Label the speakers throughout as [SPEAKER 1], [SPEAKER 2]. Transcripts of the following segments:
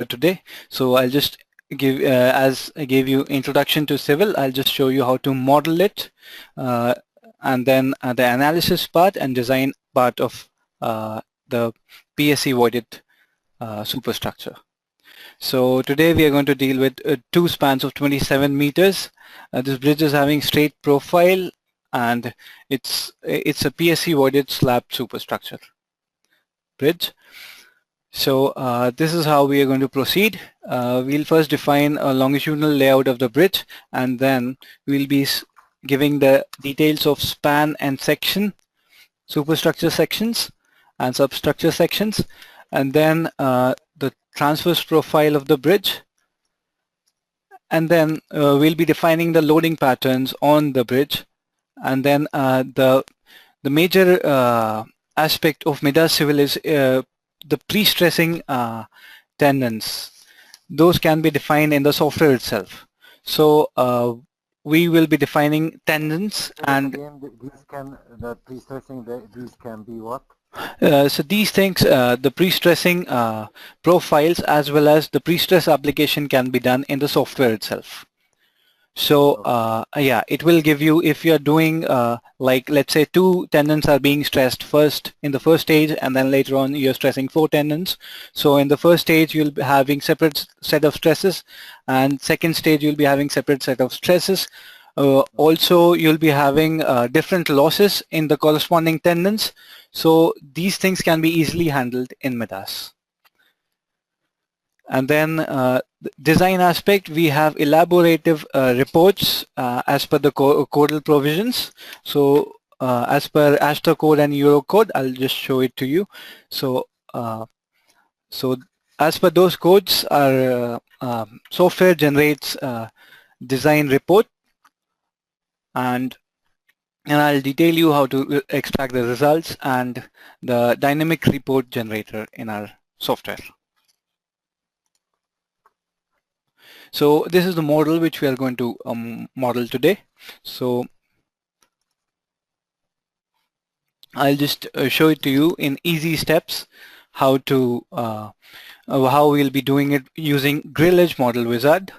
[SPEAKER 1] today. So I'll just give, as I gave you introduction to civil, I'll just show you how to model it, and then the analysis part and design part of the PSE voided superstructure. So today we are going to deal with two spans of 27 meters. This bridge is having straight profile, and it's a PSE voided slab superstructure bridge. So this is how we are going to proceed. We'll first define a longitudinal layout of the bridge, and then we'll be giving the details of span and section, superstructure sections and substructure sections, and then the transverse profile of the bridge, and then we'll be defining the loading patterns on the bridge, and then the major aspect of MIDAS civil is the pre-stressing tendons. Those can be defined in the software itself. So we will be defining tendons, and
[SPEAKER 2] the pre-stressing, these can be what?
[SPEAKER 1] So these things, the pre-stressing profiles as well as the pre-stress application can be done in the software itself. So yeah, it will give you, if you're doing like, let's say 2 tendons are being stressed first in the first stage, and then later on you're stressing 4 tendons. So in the first stage you'll be having separate set of stresses, and second stage you'll be having separate set of stresses. Also you'll be having different losses in the corresponding tendons. So these things can be easily handled in MIDAS. And then design aspect, we have elaborative reports as per the codal provisions. So as per Astor code and Euro code, I'll just show it to you. So so as per those codes, our software generates design report, and I'll detail you how to extract the results and the dynamic report generator in our software. So this is the model which we are going to model today. So I'll just show it to you in easy steps how to how we'll be doing it using Grillage Model Wizard.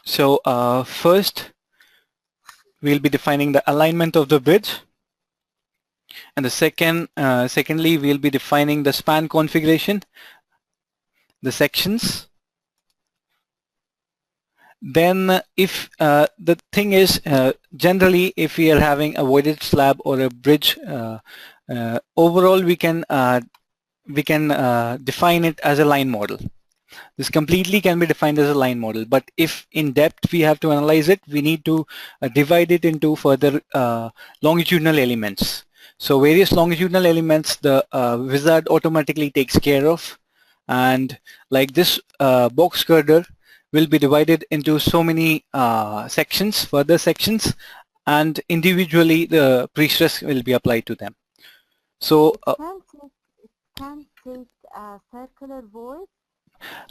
[SPEAKER 1] So first we'll be defining the alignment of the bridge, and the secondly we'll be defining the span configuration, the sections. Then if the thing is, generally if we are having a voided slab or a bridge, overall we can define it as a line model. This completely can be defined as a line model, but if in depth we have to analyze it, we need to divide it into further longitudinal elements. So various longitudinal elements the wizard automatically takes care of, and like this box girder will be divided into so many sections, further sections, and individually the pre-stress will be applied to them. So
[SPEAKER 3] can take a circular void?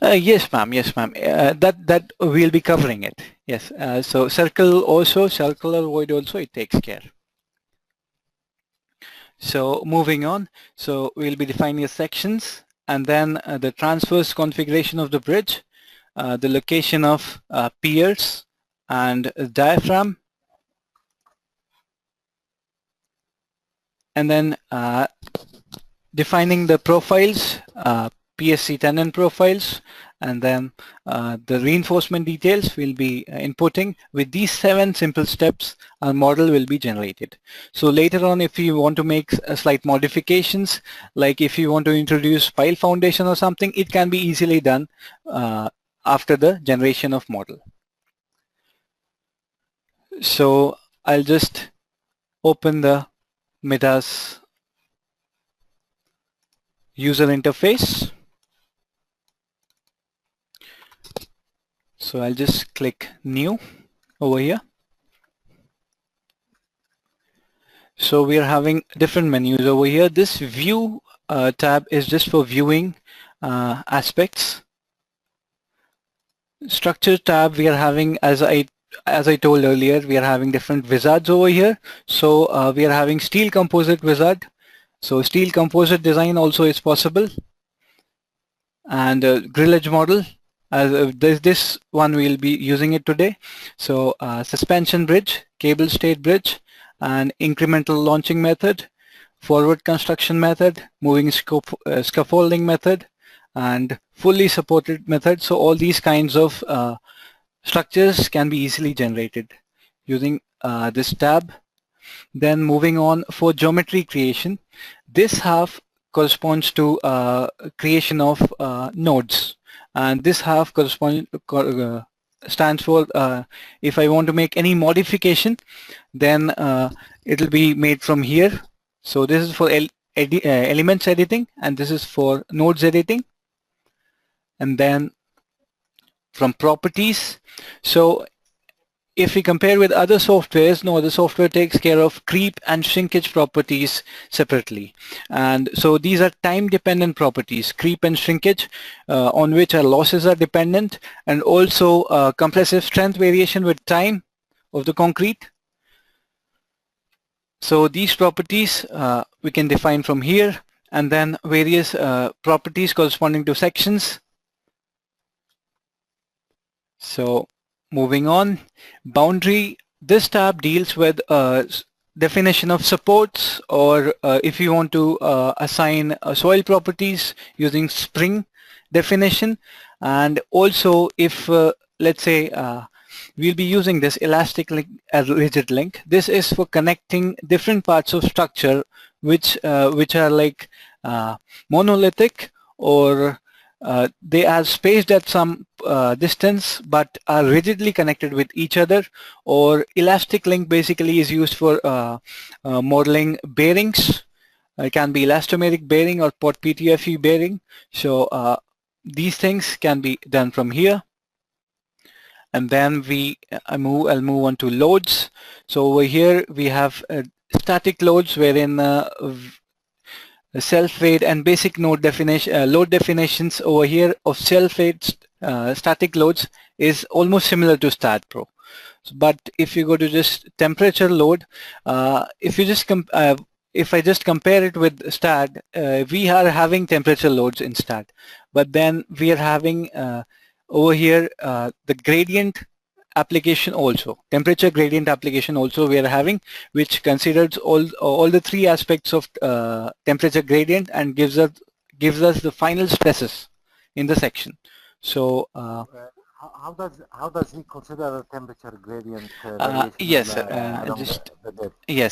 [SPEAKER 1] Yes ma'am, yes ma'am, that we'll be covering it, yes. So circle also, circular void also, it takes care. So moving on, so we'll be defining the sections, and then the transverse configuration of the bridge, the location of piers and diaphragm, and then defining the profiles, PSC tendon profiles, and then the reinforcement details will be inputting. With these 7 simple steps, our model will be generated. So later on, if you want to make slight modifications, like if you want to introduce pile foundation or something, it can be easily done after the generation of model. So I'll just open the MIDAS user interface. So I'll just click new over here. So we are having different menus over here. This view tab is just for viewing aspects. Structure tab, we are having, as I told earlier, we are having different wizards over here. So we are having steel composite wizard. So steel composite design also is possible. and grillage model. This one we'll be using it today. So suspension bridge, cable stayed bridge, and incremental launching method, forward construction method, moving scaffolding method, and fully supported method. So all these kinds of structures can be easily generated using this tab. Then moving on for geometry creation, this half corresponds to creation of nodes, and this half stands for if I want to make any modification, then it will be made from here. So this is for elements editing, and this is for nodes editing. And then from properties, so if we compare with other softwares, no other software takes care of creep and shrinkage properties separately. And so these are time-dependent properties, creep and shrinkage, on which our losses are dependent, and also compressive strength variation with time of the concrete. So these properties we can define from here, and then various properties corresponding to sections. So moving on, boundary, this tab deals with definition of supports, or if you want to assign soil properties using spring definition, and also if let's say we'll be using this elastic link as rigid link. This is for connecting different parts of structure which are like monolithic, or they are spaced at some distance but are rigidly connected with each other. Or elastic link basically is used for modeling bearings. It can be elastomeric bearing or Ptfe bearing. So these things can be done from here. And then I'll move on to loads. So over here we have static loads, wherein self-weight and basic load definitions over here of self-weight static loads is almost similar to StatPro. But if you go to just temperature load, if I just compare it with Stat, we are having temperature loads in Stat, but then we are having over here the gradient application also, temperature gradient application also we are having, which considers all the three aspects of temperature gradient and gives us the final stresses in the section. So
[SPEAKER 2] how does he consider the temperature gradient?
[SPEAKER 1] Yes,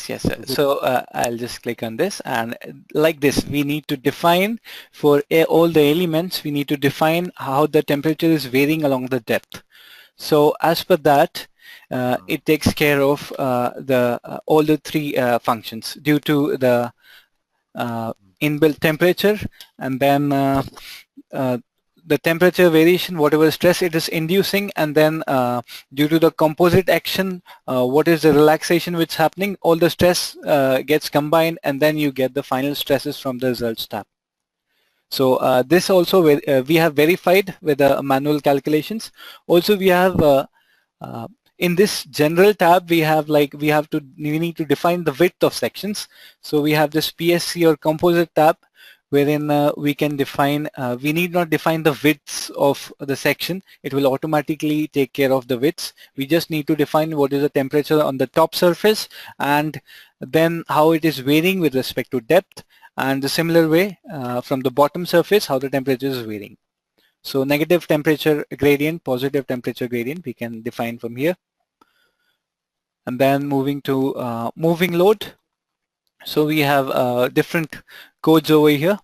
[SPEAKER 1] yes. So I'll just click on this, and like this, we need to define for all the elements. We need to define how the temperature is varying along the depth. So as per that, it takes care of all the three functions due to the inbuilt temperature, and then the temperature variation, whatever stress it is inducing, and then due to the composite action, what is the relaxation which is happening, all the stress gets combined, and then you get the final stresses from the results tab. So this also we have verified with the manual calculations. Also we have in this general tab we need to define the width of sections. So we have this PSC or composite tab, wherein we can define, we need not define the widths of the section. It will automatically take care of the widths. We just need to define what is the temperature on the top surface, and then how it is varying with respect to depth, and the similar way from the bottom surface how the temperature is varying. So negative temperature gradient, positive temperature gradient we can define from here. And then moving to moving load. So we have different codes over here.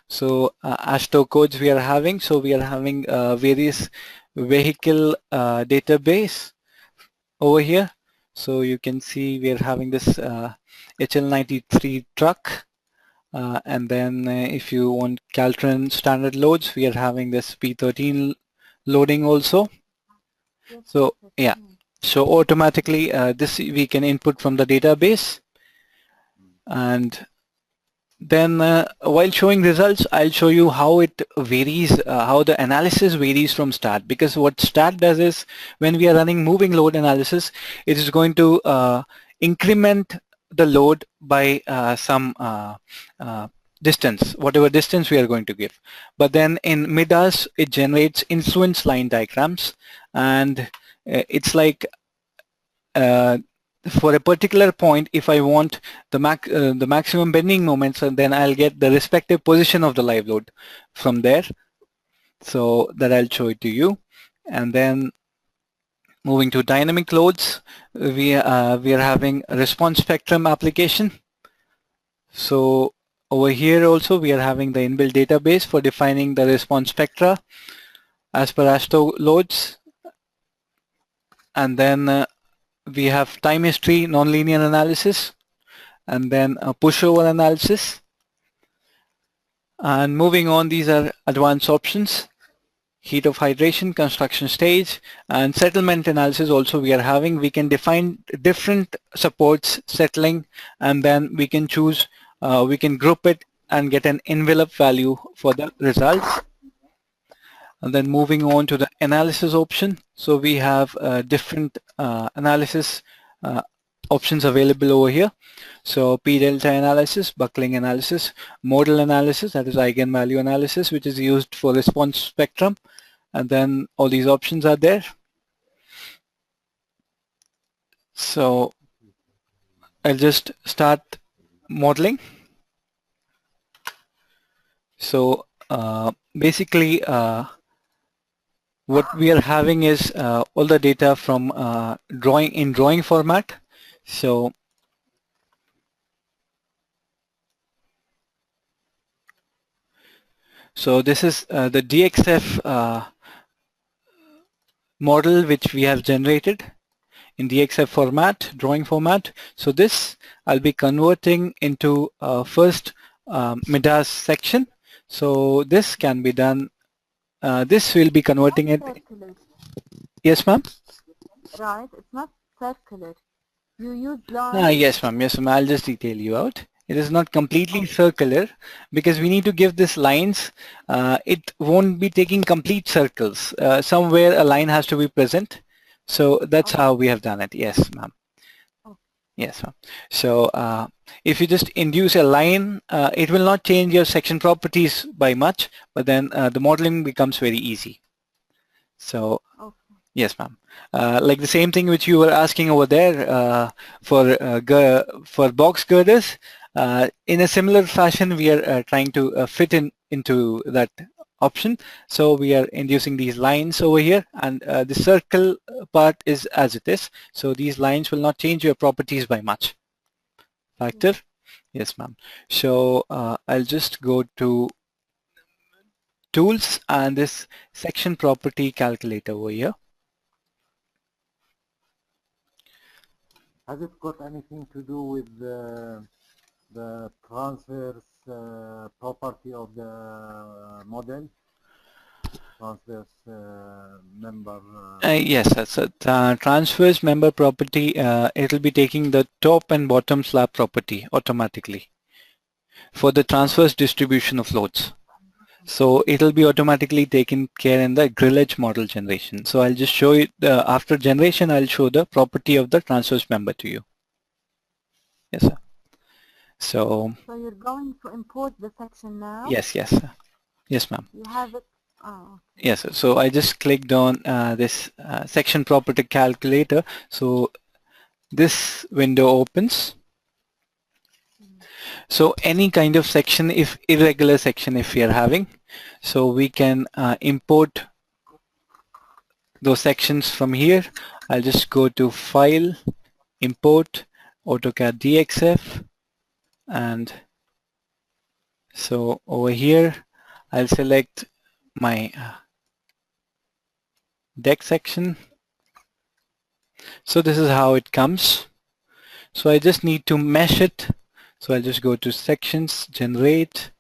[SPEAKER 1] So ASTO codes we are having. So we are having various vehicle database over here. So you can see we are having this HL93 truck. And then if you want Caltran standard loads, we are having this P13 loading also. So yeah, so automatically this we can input from the database. And then while showing results, I'll show you how it varies, how the analysis varies from Stat, because what Stat does is when we are running moving load analysis, it is going to increment the load by some distance, whatever distance we are going to give. But then in MIDAS, it generates influence line diagrams, and it's like for a particular point, if I want the maximum bending moments, and then I'll get the respective position of the live load from there. So that I'll show it to you. And then moving to dynamic loads, we are having a response spectrum application. So over here also we are having the inbuilt database for defining the response spectra as per ASTO loads. And then we have time history nonlinear analysis, and then a pushover analysis. And moving on, these are advanced options: heat of hydration, construction stage, and settlement analysis. Also we are having, we can define different supports settling, and then we can choose, we can group it and get an envelope value for the results. And then moving on to the analysis option. So we have different analysis options available over here. So P delta analysis, buckling analysis, modal analysis, that is eigenvalue analysis, which is used for response spectrum. And then all these options are there. So I'll just start modeling. So basically what we are having is all the data from drawing format. So this is the DXF model which we have generated in DXF format, drawing format. So this I'll be converting into first MIDAS section. So this can be done. This will be converting it.
[SPEAKER 3] Circular.
[SPEAKER 1] Yes, ma'am.
[SPEAKER 3] Right, it's not circular. You use lines.
[SPEAKER 1] Yes, ma'am. Yes, ma'am. I'll just detail you out. It is not completely circular because we need to give this lines. It won't be taking complete circles. Somewhere a line has to be present. So that's how we have done it. Yes, ma'am. Yes, ma'am. So if you just induce a line, it will not change your section properties by much, but then the modeling becomes very easy. So yes, ma'am. Like the same thing which you were asking over there for box girders, in a similar fashion we are trying to fit into that option. So we are inducing these lines over here, and the circle part is as it is. So these lines will not change your properties by much. Factor? Yes, ma'am. So I'll just go to tools and this section property calculator over here.
[SPEAKER 2] Has it got anything to do with the transverse property of the model? Transverse member.
[SPEAKER 1] Yes, that's a transverse member property. It will be taking the top and bottom slab property automatically for the transverse distribution of loads. So it will be automatically taken care in the grillage model generation. So I'll just show you after generation. I'll show the property of the transverse member to you. Yes, sir. So
[SPEAKER 3] you're going to import the section now?
[SPEAKER 1] Yes, sir. Yes, ma'am.
[SPEAKER 3] You have it. Oh.
[SPEAKER 1] Yes, sir. So I just clicked on this section property calculator. So this window opens. So any kind of section, if irregular section if we are having, so we can import those sections from here. I'll just go to File, Import, AutoCAD DXF, and so over here I'll select my deck section. So this is how it comes. So I just need to mesh it. So I'll just go to sections, generate,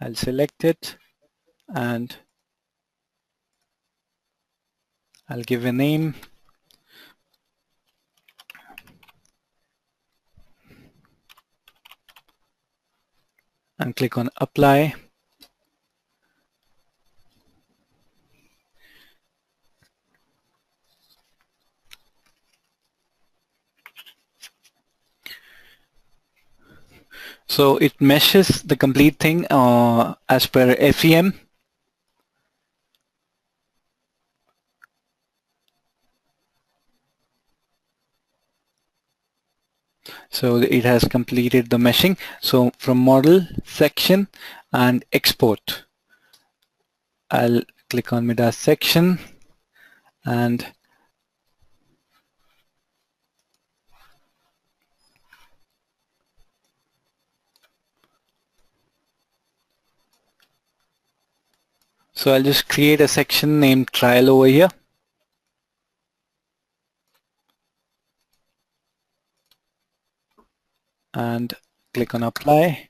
[SPEAKER 1] I'll select it, and I'll give a name. And click on apply. So So it meshes the complete thing as per FEM. So it has completed the meshing. So from model, section, and export, I'll click on MIDAS section, and so I'll just create a section named trial over here. And click on apply.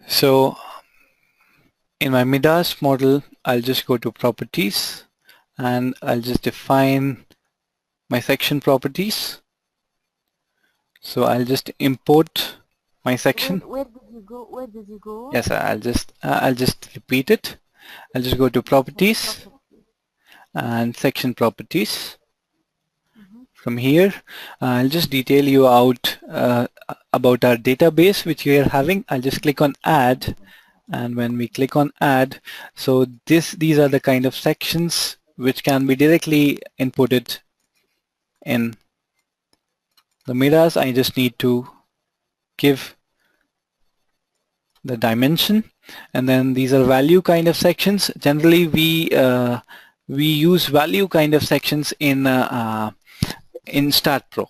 [SPEAKER 1] So in my MIDAS model, I'll just go to properties and I'll just define my section properties. So I'll just import my section.
[SPEAKER 3] Where did you go? Where did you go?
[SPEAKER 1] Yes, I'll just repeat it. I'll just go to properties and section properties. From here, I'll just detail you out about our database which we are having. I'll just click on add, and when we click on add, so these are the kind of sections which can be directly inputted in the MIDAS. I just need to give the dimension, and then these are value kind of sections. Generally we use value kind of sections in Start Pro.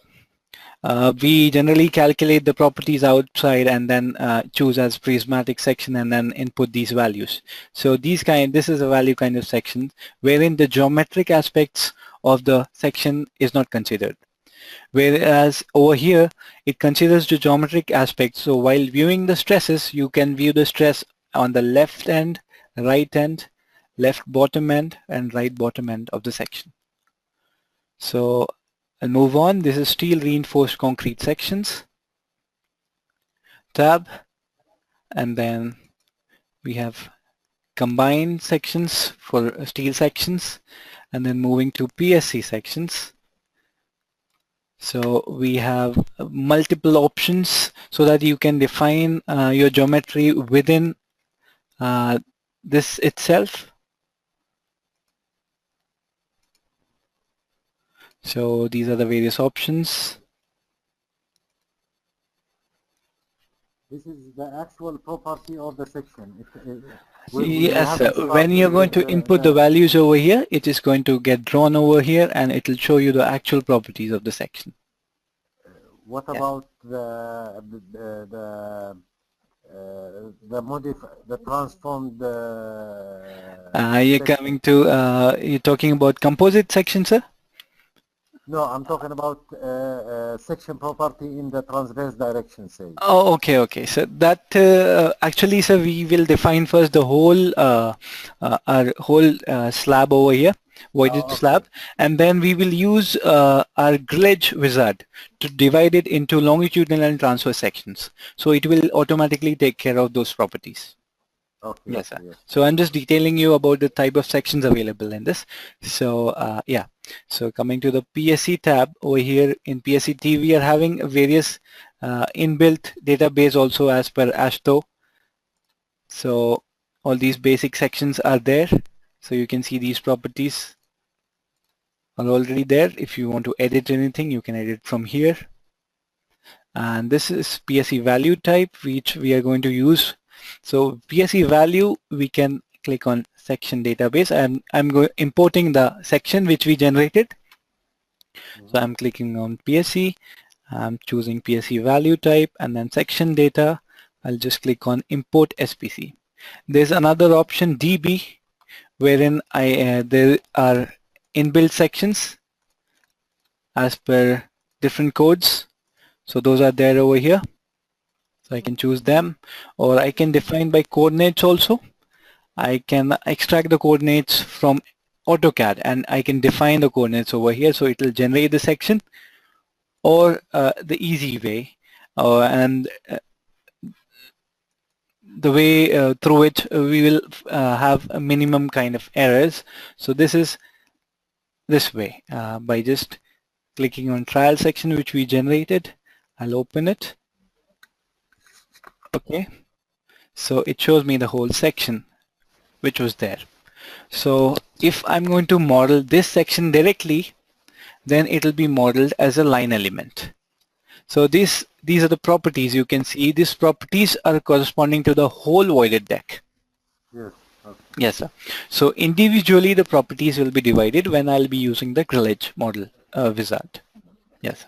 [SPEAKER 1] We generally calculate the properties outside and then choose as prismatic section and then input these values. So this is a value kind of section wherein the geometric aspects of the section is not considered. Whereas over here it considers the geometric aspects. So while viewing the stresses, you can view the stress on the left end, right end, left bottom end, and right bottom end of the section. So I'll move on. This is steel reinforced concrete sections tab, and then we have combined sections for steel sections, and then moving to PSC sections. So we have multiple options so that you can define your geometry within this itself. So these are the various options.
[SPEAKER 2] This is the actual property of the section.
[SPEAKER 1] Yes, when you're going to input the values over here, it is going to get drawn over here and it will show you the actual properties of the section.
[SPEAKER 2] What about the transformed
[SPEAKER 1] you're talking about composite section, sir?
[SPEAKER 2] No, I'm talking about section property in the transverse direction, say.
[SPEAKER 1] Oh, okay. So that actually, sir, we will define first the whole our whole slab over here, voided slab, and then we will use our grillage wizard to divide it into longitudinal and transverse sections. So it will automatically take care of those properties.
[SPEAKER 2] Okay.
[SPEAKER 1] Yes, sir. Yes. So I'm just detailing you about the type of sections available in this. So yeah. So coming to the PSC tab over here, in PSC we are having various inbuilt database also as per ASHTO. So all these basic sections are there. So you can see these properties are already there. If you want to edit anything, you can edit from here. And this is PSC value type, which we are going to use. So PSC value, we can click on section database, and I'm importing the section which we generated. So I'm clicking on PSC, I'm choosing PSC value type, and then section data. I'll just click on import SPC. There's another option, DB, wherein there are inbuilt sections as per different codes. So those are there over here. So I can choose them, or I can define by coordinates also. I can extract the coordinates from AutoCAD and I can define the coordinates over here, so it will generate the section, or the easy way, and the way through which we will have a minimum kind of errors. So this is this way, by just clicking on trial section which we generated. I'll open it. Okay, so it shows me the whole section which was there. So if I'm going to model this section directly, then it will be modeled as a line element. So these are the properties you can see. These properties are corresponding to the whole voided deck.
[SPEAKER 2] Yes. Okay.
[SPEAKER 1] Yes, sir. So individually the properties will be divided when I'll be using the grillage model wizard. Yes.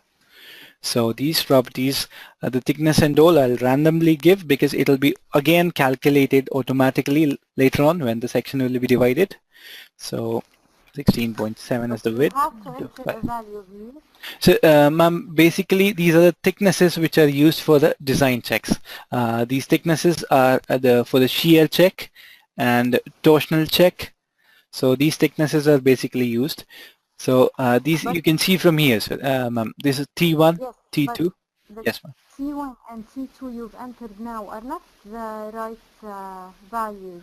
[SPEAKER 1] So these properties, the thickness and all, I'll randomly give because it'll be again calculated automatically later on when the section will be divided. So 16.7 is the width. So ma'am, basically these are the thicknesses which are used for the design checks. These thicknesses are for the shear check and torsional check. So these thicknesses are basically used. So these you can see from here, sir. Ma'am, this is T1, yes, T2. Yes, ma'am.
[SPEAKER 3] T1 and T2 you've entered now are not the right values.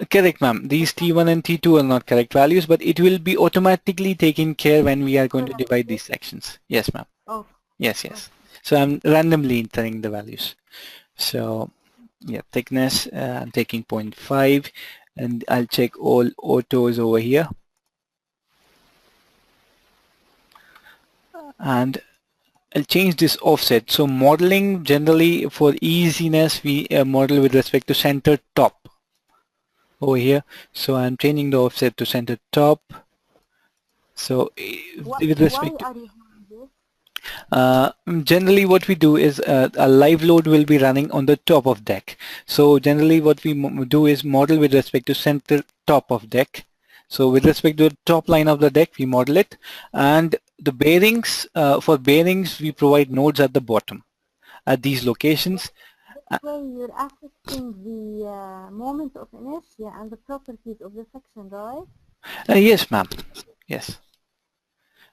[SPEAKER 1] Correct, ma'am. These T1 and T2 are not correct values, but it will be automatically taken care when we are going to divide these sections. Yes, ma'am.
[SPEAKER 3] Oh.
[SPEAKER 1] Yes, yes. So I'm randomly entering the values. So yeah, thickness, I'm taking 0.5, and I'll check all autos over here. And I'll change this offset. So modeling generally for easiness, we model with respect to center top over here. So I'm changing the offset to center top. So with respect to generally what we do is a live load will be running on the top of deck. So generally what we do is model with respect to center top of deck. So with respect to the top line of the deck, we model it, and the bearings, for bearings, we provide nodes at the bottom at these locations.
[SPEAKER 3] This way you're affecting the moment of inertia and the properties of the section, right?
[SPEAKER 1] Yes, ma'am. Yes.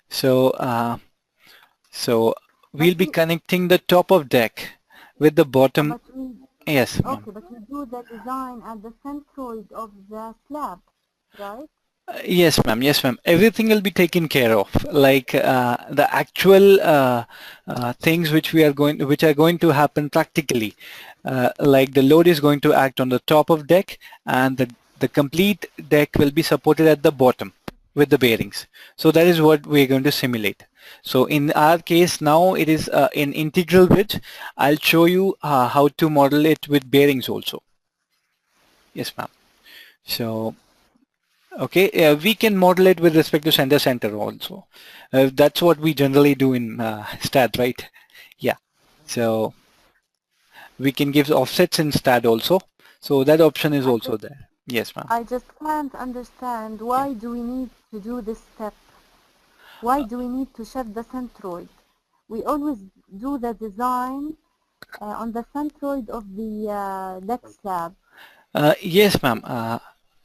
[SPEAKER 1] So, we'll be connecting the top of deck with the bottom. Yes, ma'am.
[SPEAKER 3] Okay, but we do the design at the centroid of the slab, right?
[SPEAKER 1] Yes, ma'am. Yes, ma'am. Everything will be taken care of, like the actual things which are going to happen practically. Like the load is going to act on the top of deck, and the complete deck will be supported at the bottom with the bearings. So that is what we're going to simulate. So in our case now it is an integral bridge. I'll show you how to model it with bearings also. Yes, ma'am. So. Okay, we can model it with respect to center also. That's what we generally do in STAD, right? Yeah. So we can give offsets in STAD also. So that option is also there. Yes, ma'am.
[SPEAKER 3] I just can't understand why do we need to do this step? Why do we need to shift the centroid? We always do the design on the centroid of the deck slab.
[SPEAKER 1] Yes, ma'am.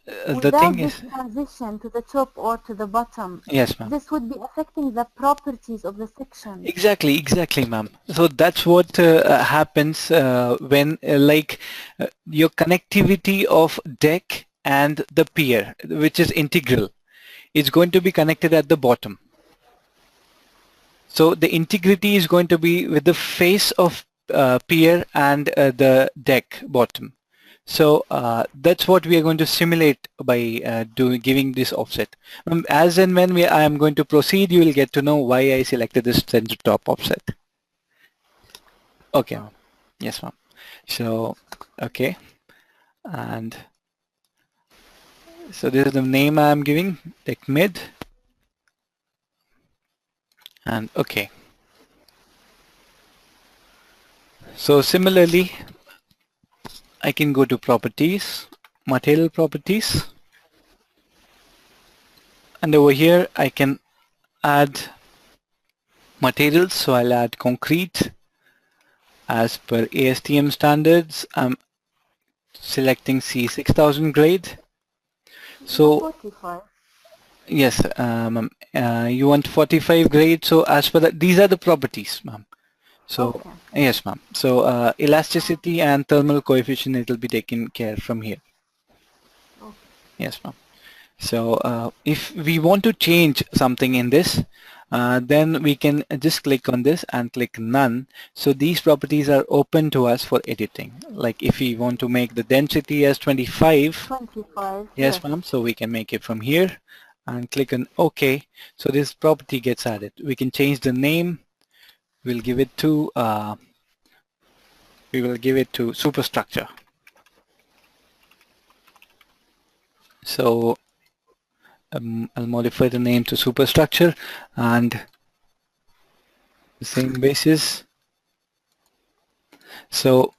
[SPEAKER 1] The thing is,
[SPEAKER 3] transition to the top or to the bottom,
[SPEAKER 1] yes, ma'am,
[SPEAKER 3] this would be affecting the properties of the section.
[SPEAKER 1] Exactly, ma'am. So that's what happens when your connectivity of deck and the pier, which is integral, is going to be connected at the bottom. So the integrity is going to be with the face of pier and the deck bottom. So that's what we are going to simulate by giving this offset. As and when I am going to proceed, you will get to know why I selected this center top offset. Okay, ma'am. Yes, ma'am. So, okay. And so this is the name I am giving, deck mid. And okay. So similarly, I can go to properties, material properties, and over here I can add materials. So I'll add concrete as per ASTM standards. I'm selecting C6000 grade. So
[SPEAKER 3] 45.
[SPEAKER 1] yes, you want 45 grade. So as per that, these are the properties, ma'am. So
[SPEAKER 3] Okay.
[SPEAKER 1] yes, ma'am. So elasticity and thermal coefficient, it will be taken care from here.
[SPEAKER 3] Okay.
[SPEAKER 1] Yes, ma'am. So if we want to change something in this, then we can just click on this and click none. So these properties are open to us for editing. Like if we want to make the density as 25,
[SPEAKER 3] 25.
[SPEAKER 1] yes,
[SPEAKER 3] Yes.
[SPEAKER 1] ma'am. So we can make it from here and click on OK. So this property gets added. We can change the name. We'll give it to Superstructure. So I'll modify the name to Superstructure and the same basis. So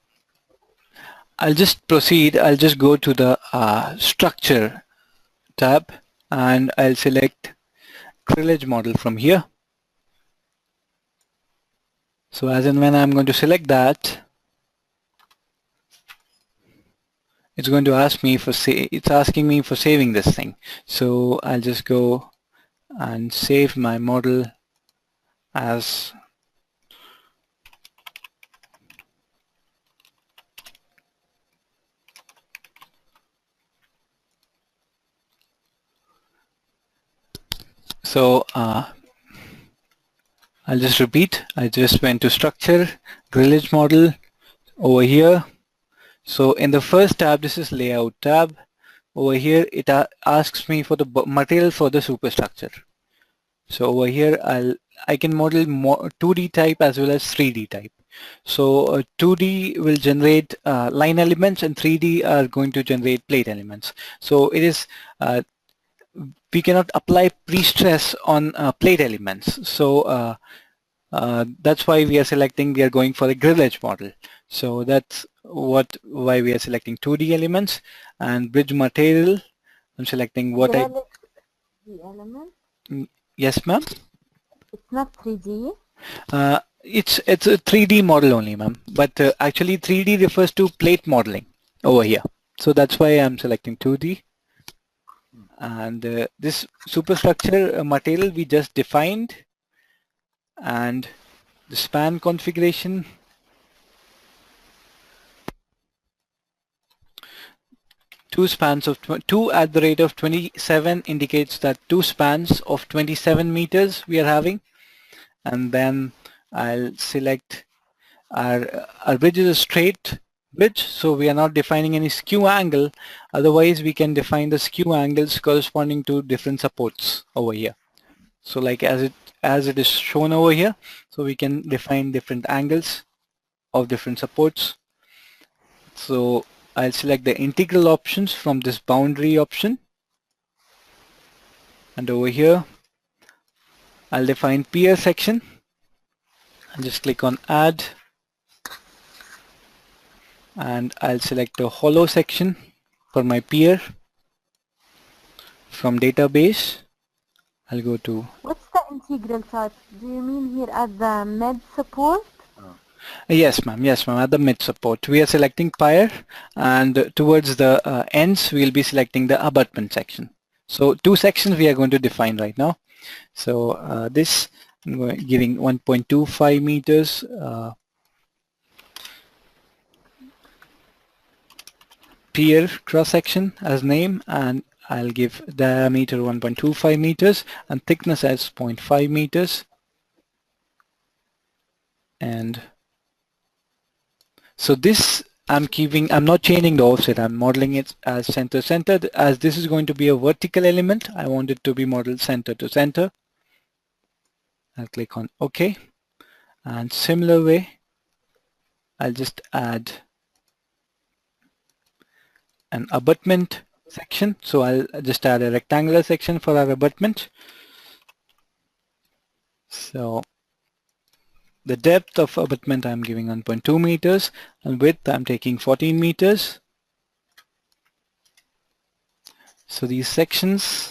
[SPEAKER 1] I'll just proceed. I'll just go to the Structure tab and I'll select Grillage Model from here. So as and when I'm going to select that, it's going to ask me for it's asking me for saving this thing. So I'll just go and save my model as I'll just repeat. I just went to Structure, Grillage Model over here. So in the first tab, this is Layout tab. Over here, it asks me for the material for the superstructure. So over here, I can model more 2D type as well as 3D type. So 2D will generate line elements and 3D are going to generate plate elements. So it is we cannot apply pre-stress on plate elements. So that's why we are going for a grillage model. So that's why we are selecting 2D elements. And bridge material, I'm selecting what I...
[SPEAKER 3] The element?
[SPEAKER 1] Yes, ma'am?
[SPEAKER 3] It's not 3D?
[SPEAKER 1] It's a 3D model only, ma'am. But actually 3D refers to plate modeling over here. So that's why I'm selecting 2D. And this superstructure material we just defined, and the span configuration, two spans of 2 at the rate of 27 indicates that 2 spans of 27 meters we are having. And then I'll select our bridge is a straight bridge, so we are not defining any skew angle. Otherwise we can define the skew angles corresponding to different supports over here. So like as it is shown over here, so we can define different angles of different supports. So I'll select the integral options from this boundary option, and over here I'll define pier section and just click on add, and I'll select a hollow section for my pier. From database I'll go to...
[SPEAKER 3] What's the integral type? Do you mean here at the mid support?
[SPEAKER 1] Yes, ma'am. Yes, ma'am. At the mid support, we are selecting pier, and towards the ends, we'll be selecting the abutment section. So 2 sections we are going to define right now. So this I'm giving 1.25 meters. Pier cross section as name, and I'll give diameter 1.25 meters and thickness as 0.5 meters. And so this I'm not changing the offset, I'm modeling it as center. As this is going to be a vertical element, I want it to be modeled center to center. I'll click on OK. And similar way, I'll just add an abutment section. So I'll just add a rectangular section for our abutment. So the depth of abutment I'm giving 1.2 meters, and width I'm taking 14 meters. So these sections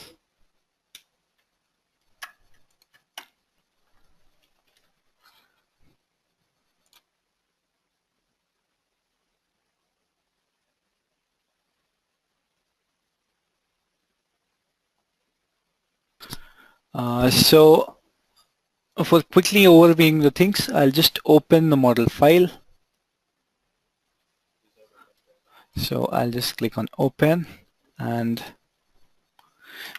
[SPEAKER 1] So for quickly overviewing the things, I'll just open the model file. So I'll just click on open, and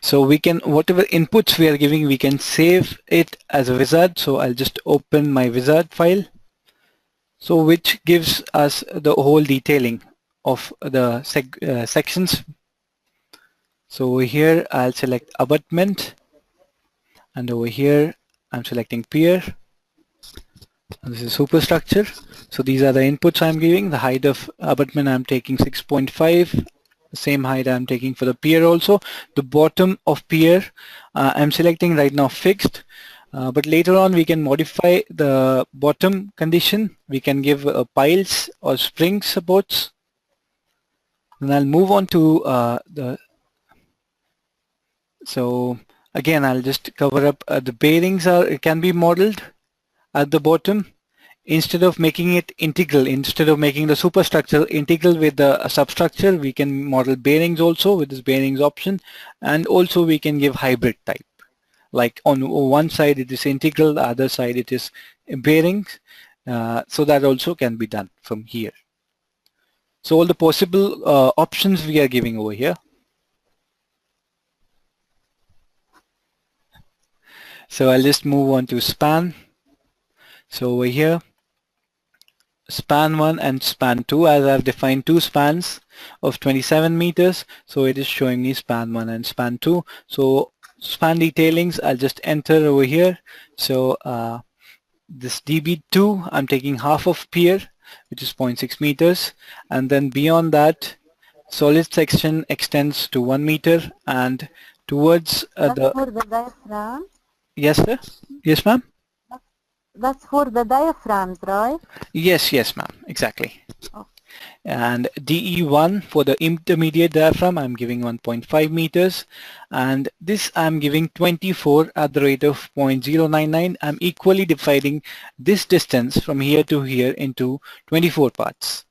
[SPEAKER 1] so we can, whatever inputs we are giving, we can save it as a wizard. So I'll just open my wizard file, so which gives us the whole detailing of the sections. So over here I'll select abutment, and over here I'm selecting pier, and this is superstructure. So these are the inputs I'm giving. The height of abutment I'm taking 6.5, the same height I'm taking for the pier also. The bottom of pier I'm selecting right now fixed, but later on we can modify the bottom condition. We can give piles or spring supports. And I'll move on to so again I'll just cover up the bearings can be modeled at the bottom. Instead of making it integral, instead of making the superstructure integral with the substructure, we can model bearings also with this bearings option, and also we can give hybrid type. Like on one side it is integral, the other side it is bearings, so that also can be done from here. So all the possible options we are giving over here. So I'll just move on to span. So over here, span 1 and span 2, as I've defined two spans of 27 meters, so it is showing me span 1 and span 2. So span detailings I'll just enter over here. So this dB2 I'm taking half of pier, which is 0.6 meters, and then beyond that solid section extends to 1 meter, and towards
[SPEAKER 3] That's for the diaphragm?
[SPEAKER 1] Yes sir, yes ma'am.
[SPEAKER 3] That's for the diaphragms, right?
[SPEAKER 1] Yes, yes ma'am, exactly.
[SPEAKER 3] Oh.
[SPEAKER 1] And DE1 for the intermediate diaphragm I'm giving 1.5 meters, and this I'm giving 24 at the rate of 0.099. I'm equally dividing this distance from here to here into 24 parts.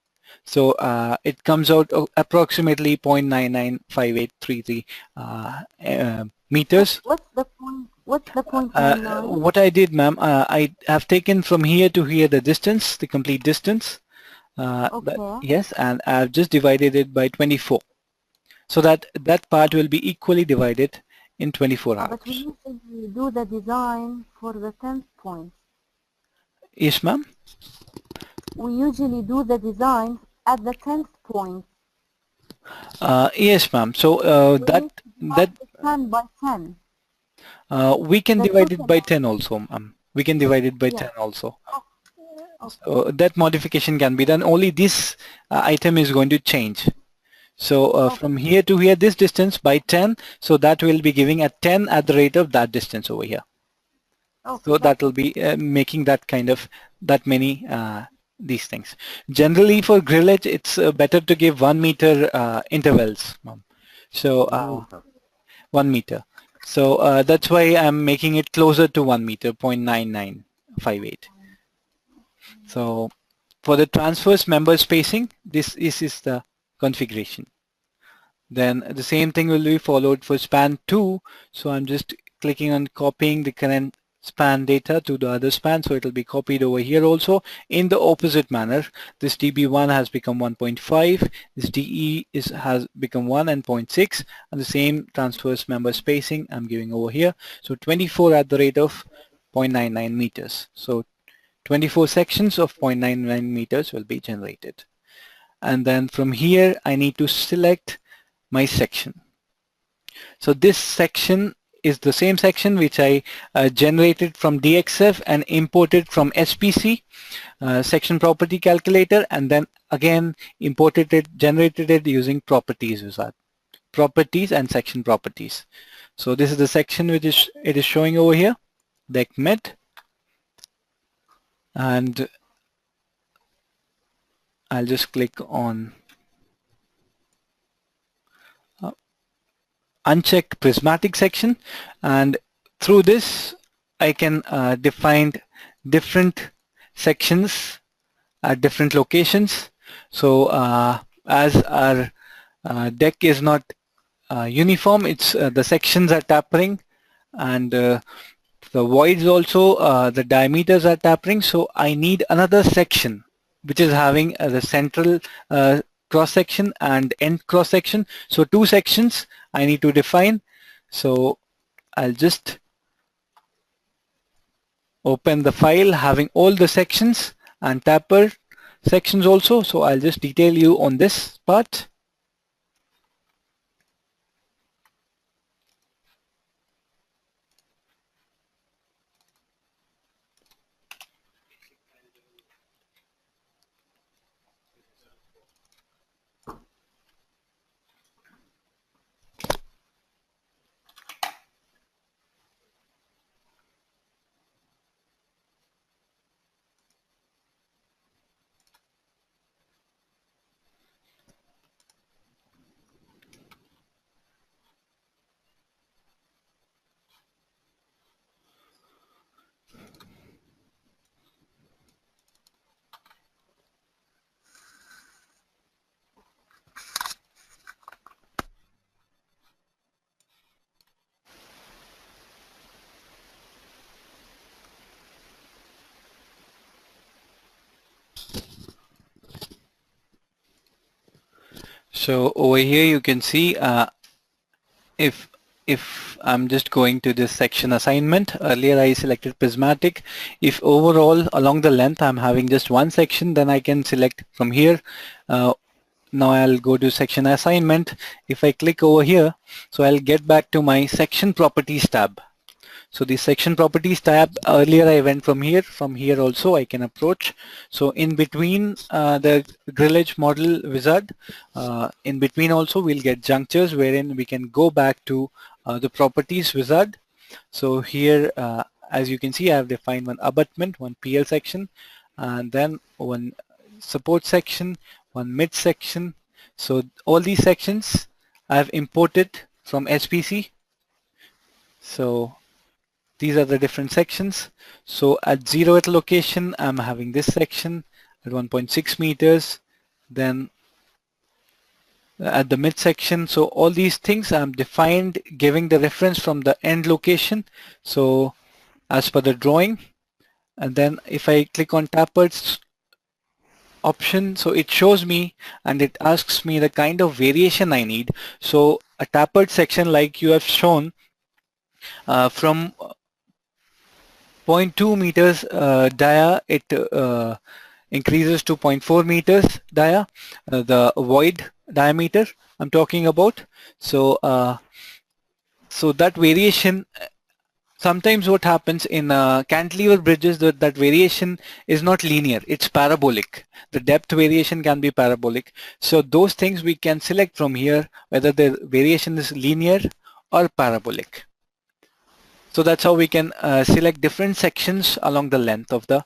[SPEAKER 1] So it comes out approximately 0.995833 meters.
[SPEAKER 3] What's the point? What's the point?
[SPEAKER 1] What I did, ma'am, I have taken from here to here the distance, the complete distance.
[SPEAKER 3] Okay.
[SPEAKER 1] Yes, and I've just divided it by 24, so that that part will be equally divided in 24 hours.
[SPEAKER 3] But we usually do the design for the 10th point.
[SPEAKER 1] Yes, ma'am.
[SPEAKER 3] We usually do the design at the 10th point.
[SPEAKER 1] Yes, ma'am. So that
[SPEAKER 3] 10 by 10.
[SPEAKER 1] We can divide it by 10 also, ma'am. We can divide it by 10 also.
[SPEAKER 3] Okay.
[SPEAKER 1] So that modification can be done. Only this item is going to change. So from here to here, this distance by 10, so that will be giving a 10 at the rate of that distance over here.
[SPEAKER 3] Okay.
[SPEAKER 1] So that will be making that kind of, that many these things. Generally for grillage, it's better to give 1 meter intervals, ma'am. So 1 meter. So that's why I'm making it closer to 1 meter, 0.9958. So for the transverse member spacing, this is the configuration. Then the same thing will be followed for span 2. So I'm just clicking on copying the current span data to the other span, so it will be copied over here also in the opposite manner. This dB1 has become 1.5, this DE has become 1 and 0.6, and the same transverse member spacing I'm giving over here. So 24 at the rate of 0.99 meters. So 24 sections of 0.99 meters will be generated. And then from here I need to select my section. So this section is the same section which I generated from DXF and imported from SPC, section property calculator, and then again imported it, generated it using properties wizard, properties and section properties. So this is the section which it is showing over here, Decnet, and I'll just click on unchecked prismatic section, and through this I can define different sections at different locations. So as our deck is not uniform, it's the sections are tapering and the voids also, the diameters are tapering, so I need another section which is having the central cross section and end cross section. So two sections I need to define. So I'll just open the file having all the sections and taper sections also. So I'll just detail you on this part. So over here you can see if I'm just going to this section assignment, earlier I selected prismatic. If overall along the length I'm having just one section, then I can select from here. Now I'll go to section assignment. If I click over here, so I'll get back to my section properties tab. So the section properties tab, earlier I went from here also I can approach. So in between the grillage model wizard, in between also we'll get junctures wherein we can go back to the properties wizard. So here as you can see, I have defined one abutment, one Pier section, and then one support section, one mid section. So all these sections I have imported from SPC. So these are the different sections. So at 0 at location, I'm having this section at 1.6 meters. Then at the midsection, so all these things I'm defined giving the reference from the end location. So as per the drawing, and then if I click on tapered option, so it shows me and it asks me the kind of variation I need. So a tapered section like you have shown from 0.2 meters dia, it increases to 0.4 meters dia, the void diameter I'm talking about. So so that variation, sometimes what happens in cantilever bridges, that variation is not linear, it's parabolic. The depth variation can be parabolic. So those things we can select from here whether the variation is linear or parabolic. So that's how we can select different sections along the length of the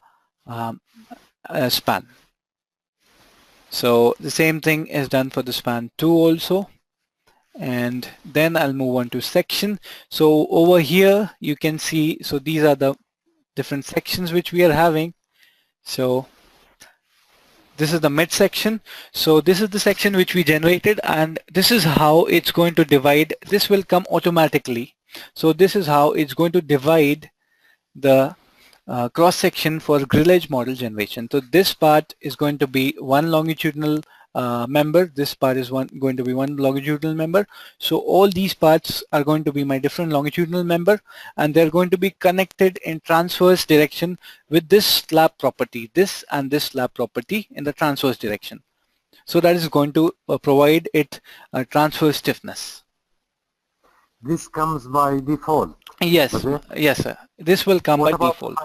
[SPEAKER 1] span. So the same thing is done for the span 2 also. And then I'll move on to section. So over here you can see, so these are the different sections which we are having. So this is the mid section. So this is the section which we generated, and this is how it's going to divide. This will come automatically. So this is how it's going to divide the cross section for grillage model generation. So this part is going to be one longitudinal member. This part is going to be one longitudinal member. So all these parts are going to be my different longitudinal member, and they're going to be connected in transverse direction with this slab property, this and this slab property in the transverse direction. So that is going to provide it a transverse stiffness.
[SPEAKER 2] This comes by default.
[SPEAKER 1] Yes,
[SPEAKER 2] okay?
[SPEAKER 1] Yes, sir. This will come
[SPEAKER 2] What
[SPEAKER 1] by
[SPEAKER 2] about
[SPEAKER 1] default.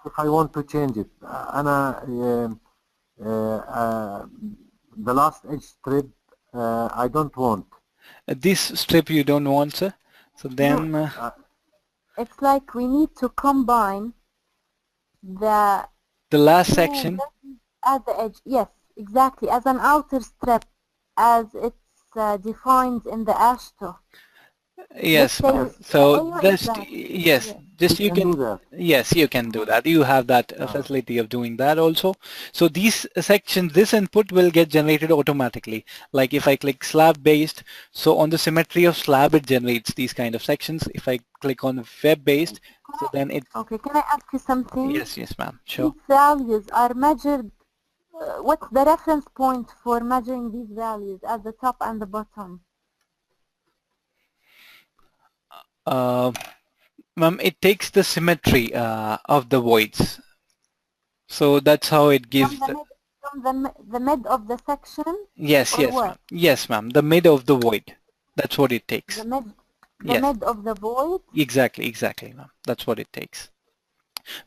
[SPEAKER 2] if I want to change it? The last edge strip I don't want.
[SPEAKER 1] This strip you don't want, sir. So then
[SPEAKER 3] It's like we need to combine the
[SPEAKER 1] last section
[SPEAKER 3] at the edge. Yes, exactly, as an outer strip, as it's defined in the ASHTO.
[SPEAKER 1] yes. So this, yes, just you
[SPEAKER 2] can
[SPEAKER 1] can
[SPEAKER 2] do that.
[SPEAKER 1] yes, you can do that. You have that facility of doing that also. So these sections, this input will get generated automatically. Like if I click slab based, so on the symmetry of slab it generates these kind of sections. If I click on web based, so then it
[SPEAKER 3] Okay, can I ask you something?
[SPEAKER 1] yes ma'am, sure.
[SPEAKER 3] These values are measured. What's the reference point for measuring these values at the top and the bottom?
[SPEAKER 1] Ma'am, it takes the symmetry of the voids. So that's how it gives
[SPEAKER 3] from the mid of the section?
[SPEAKER 1] Yes,
[SPEAKER 3] or
[SPEAKER 1] yes,
[SPEAKER 3] what?
[SPEAKER 1] ma'am. Yes, ma'am. The mid of the void. That's what it takes.
[SPEAKER 3] The mid
[SPEAKER 1] Yes.
[SPEAKER 3] mid of the void?
[SPEAKER 1] Exactly, ma'am. That's what it takes.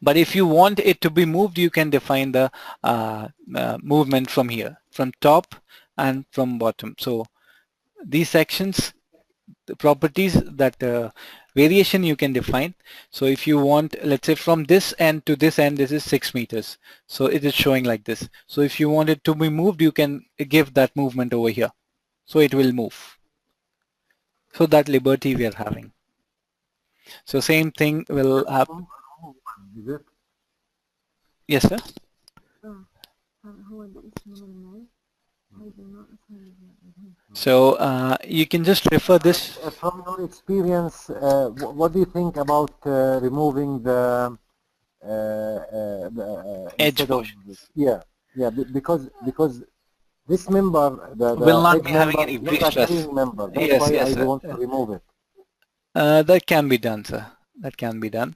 [SPEAKER 1] But if you want it to be moved, you can define the movement from here, from top and from bottom. So these sections, the properties, that variation you can define. So if you want, let's say from this end to this end, this is 6 meters. So it is showing like this. So if you want it to be moved, you can give that movement over here. So it will move. So that liberty we are having. So same thing will happen. Yes, sir. So you can just refer this.
[SPEAKER 2] From your experience, what do you think about removing the
[SPEAKER 1] Edge portions?
[SPEAKER 2] Yeah, because this member, the
[SPEAKER 1] will not
[SPEAKER 2] edge
[SPEAKER 1] be having
[SPEAKER 2] member
[SPEAKER 1] any
[SPEAKER 2] is not a
[SPEAKER 1] pre-stress.
[SPEAKER 2] carrying member. That's
[SPEAKER 1] Yes,
[SPEAKER 2] why
[SPEAKER 1] yes,
[SPEAKER 2] I
[SPEAKER 1] sir.
[SPEAKER 2] want to remove it.
[SPEAKER 1] That can be done, sir. That can be done.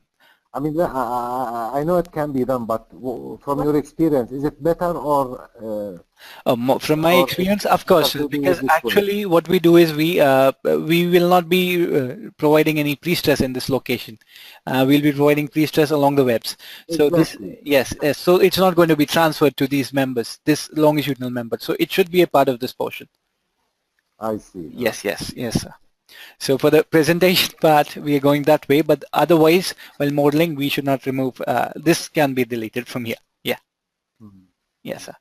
[SPEAKER 2] I mean, I know it can be done, but from your experience, is it better or?
[SPEAKER 1] From my experience, of course, because actually what we do is we will not be providing any pre-stress in this location. We'll be providing pre-stress along the webs. So
[SPEAKER 2] Exactly.
[SPEAKER 1] this, yes, so it's not going to be transferred to these members, this longitudinal member. So it should be a part of this portion.
[SPEAKER 2] I see.
[SPEAKER 1] Yes, yes, yes, sir. So for the presentation part, we are going that way, but otherwise, while modeling, we should not remove, this can be deleted from here. Yeah.
[SPEAKER 2] Mm-hmm.
[SPEAKER 1] Yes, sir.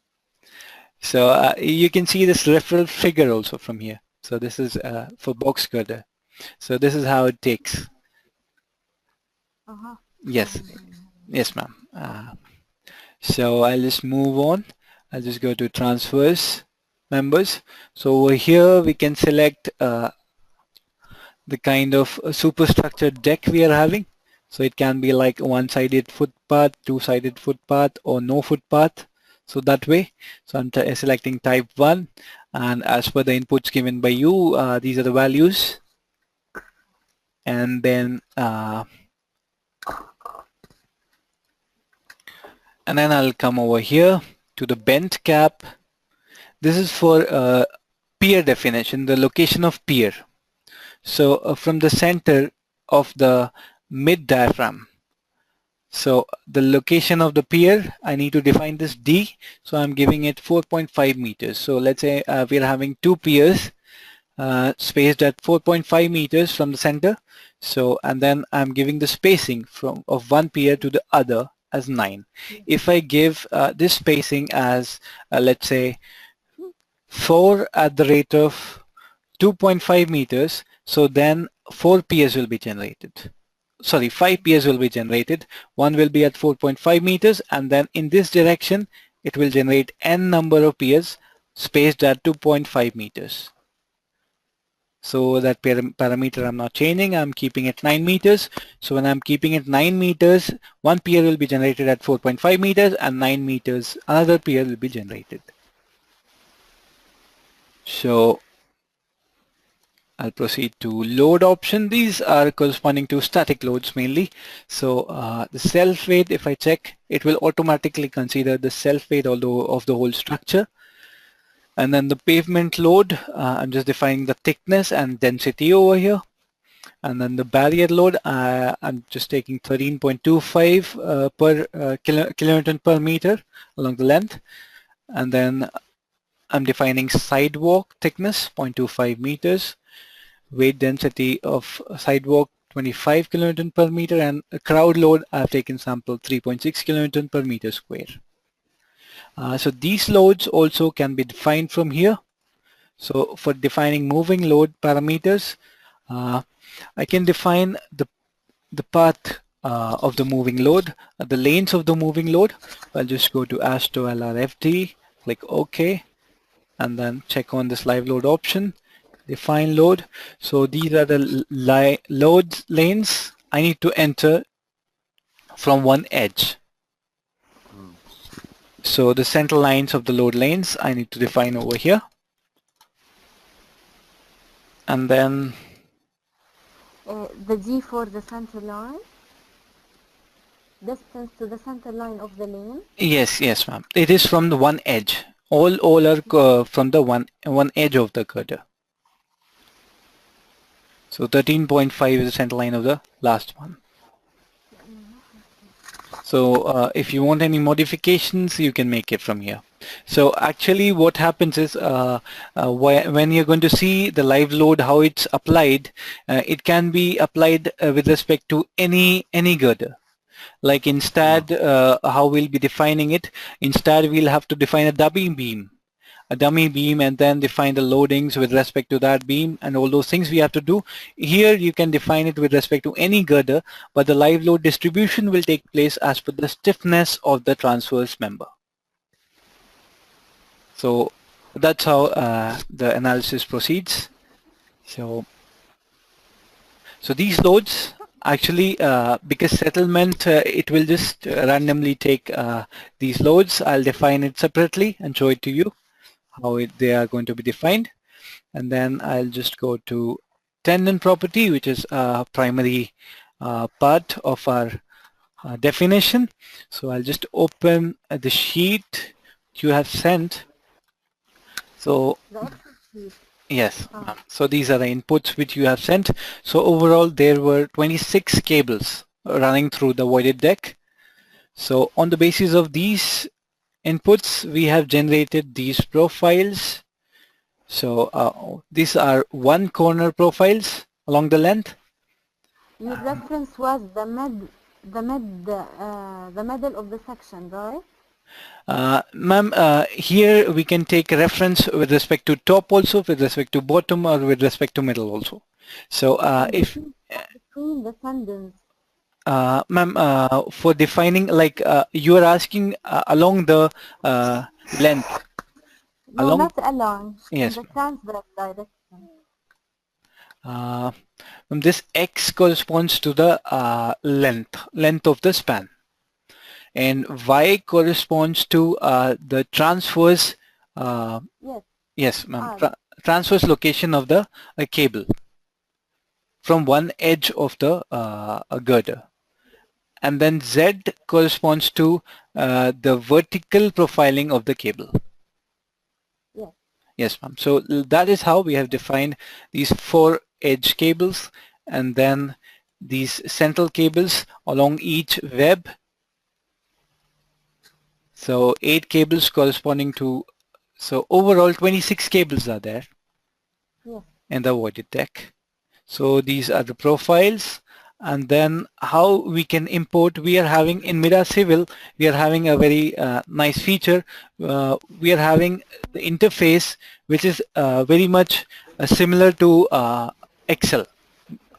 [SPEAKER 1] So you can see this referral figure also from here. So this is for box girder. So this is how it takes. Yes, yes, ma'am. So I'll just move on. I'll just go to transverse members. So over here we can select the kind of superstructure deck we are having. So it can be like one-sided footpath, two-sided footpath, or no footpath. So that way, so I'm selecting type 1, and as per the inputs given by you, these are the values. And then I'll come over here to the bent cap. This is for pier definition, the location of pier. So from the center of the mid diaphragm. So the location of the pier, I need to define this D. So I'm giving it 4.5 meters. So let's say we're having two piers spaced at 4.5 meters from the center. So, and then I'm giving the spacing of one pier to the other as 9. If I give this spacing as let's say 4 at the rate of 2.5 meters, so then 4 piers will be generated. Sorry, 5 piers will be generated. One will be at 4.5 meters, and then in this direction it will generate n number of piers spaced at 2.5 meters. So that parameter I'm not changing, I'm keeping it 9 meters. So when I'm keeping it 9 meters, one pier will be generated at 4.5 meters, and 9 meters another pier will be generated. So I'll proceed to load option. These are corresponding to static loads mainly. So the self weight, if I check, it will automatically consider the self weight of the whole structure. And then the pavement load, I'm just defining the thickness and density over here. And then the barrier load, I'm just taking 13.25 per kilonewton per meter along the length. And then I'm defining sidewalk thickness, 0.25 meters. Weight density of sidewalk 25 kilonewton per meter, and a crowd load I've taken sample 3.6 kilonewton per meter square. So these loads also can be defined from here. So for defining moving load parameters, I can define the path of the moving load, the lanes of the moving load. I'll just go to ASTO LRFD, click OK, and then check on this live load option, define load. So these are the load lanes I need to enter from one edge. So the center lines of the load lanes I need to define over here. And then
[SPEAKER 3] the D for the center line, distance to the center line of the lane.
[SPEAKER 1] Yes, ma'am. It is from the one edge. All are from the one edge of the girder. So 13.5 is the center line of the last one. So if you want any modifications, you can make it from here. So actually what happens is when you're going to see the live load, how it's applied, it can be applied with respect to any girder. Like instead, how we'll be defining it, instead we'll have to define a dummy beam, and then define the loadings with respect to that beam, and all those things we have to do. Here you can define it with respect to any girder, but the live load distribution will take place as per the stiffness of the transverse member. So that's how the analysis proceeds. So these loads actually, because settlement, it will just randomly take these loads. I'll define it separately and show it to you how they are going to be defined. And then I'll just go to tendon property, which is a primary part of our definition. So I'll just open the sheet you have sent. So yes, so these are the inputs which you have sent. So overall there were 26 cables running through the voided deck. So on the basis of these inputs, we have generated these profiles. So these are one corner profiles along the length.
[SPEAKER 3] Your reference was the middle of the section, right?
[SPEAKER 1] Ma'am, here we can take a reference with respect to top also, with respect to bottom, or with respect to middle also. So if
[SPEAKER 3] between the tendons.
[SPEAKER 1] Ma'am, for defining, like you are asking along the length.
[SPEAKER 3] No,
[SPEAKER 1] along,
[SPEAKER 3] not along.
[SPEAKER 1] yes.
[SPEAKER 3] In the transverse direction.
[SPEAKER 1] This X corresponds to the length of the span, and Y corresponds to the transverse. Yes, ma'am. Transverse location of the cable from one edge of the girder. And then Z corresponds to the vertical profiling of the cable.
[SPEAKER 3] Yes.
[SPEAKER 1] Yes, ma'am. So that is how we have defined these 4 edge cables, and then these central cables along each web. So 8 cables corresponding to, so overall 26 cables are there in the voided deck. So these are the profiles. And then how we can import, we are having in MIDAS Civil, we are having a very nice feature. We are having the interface which is very much similar to Excel,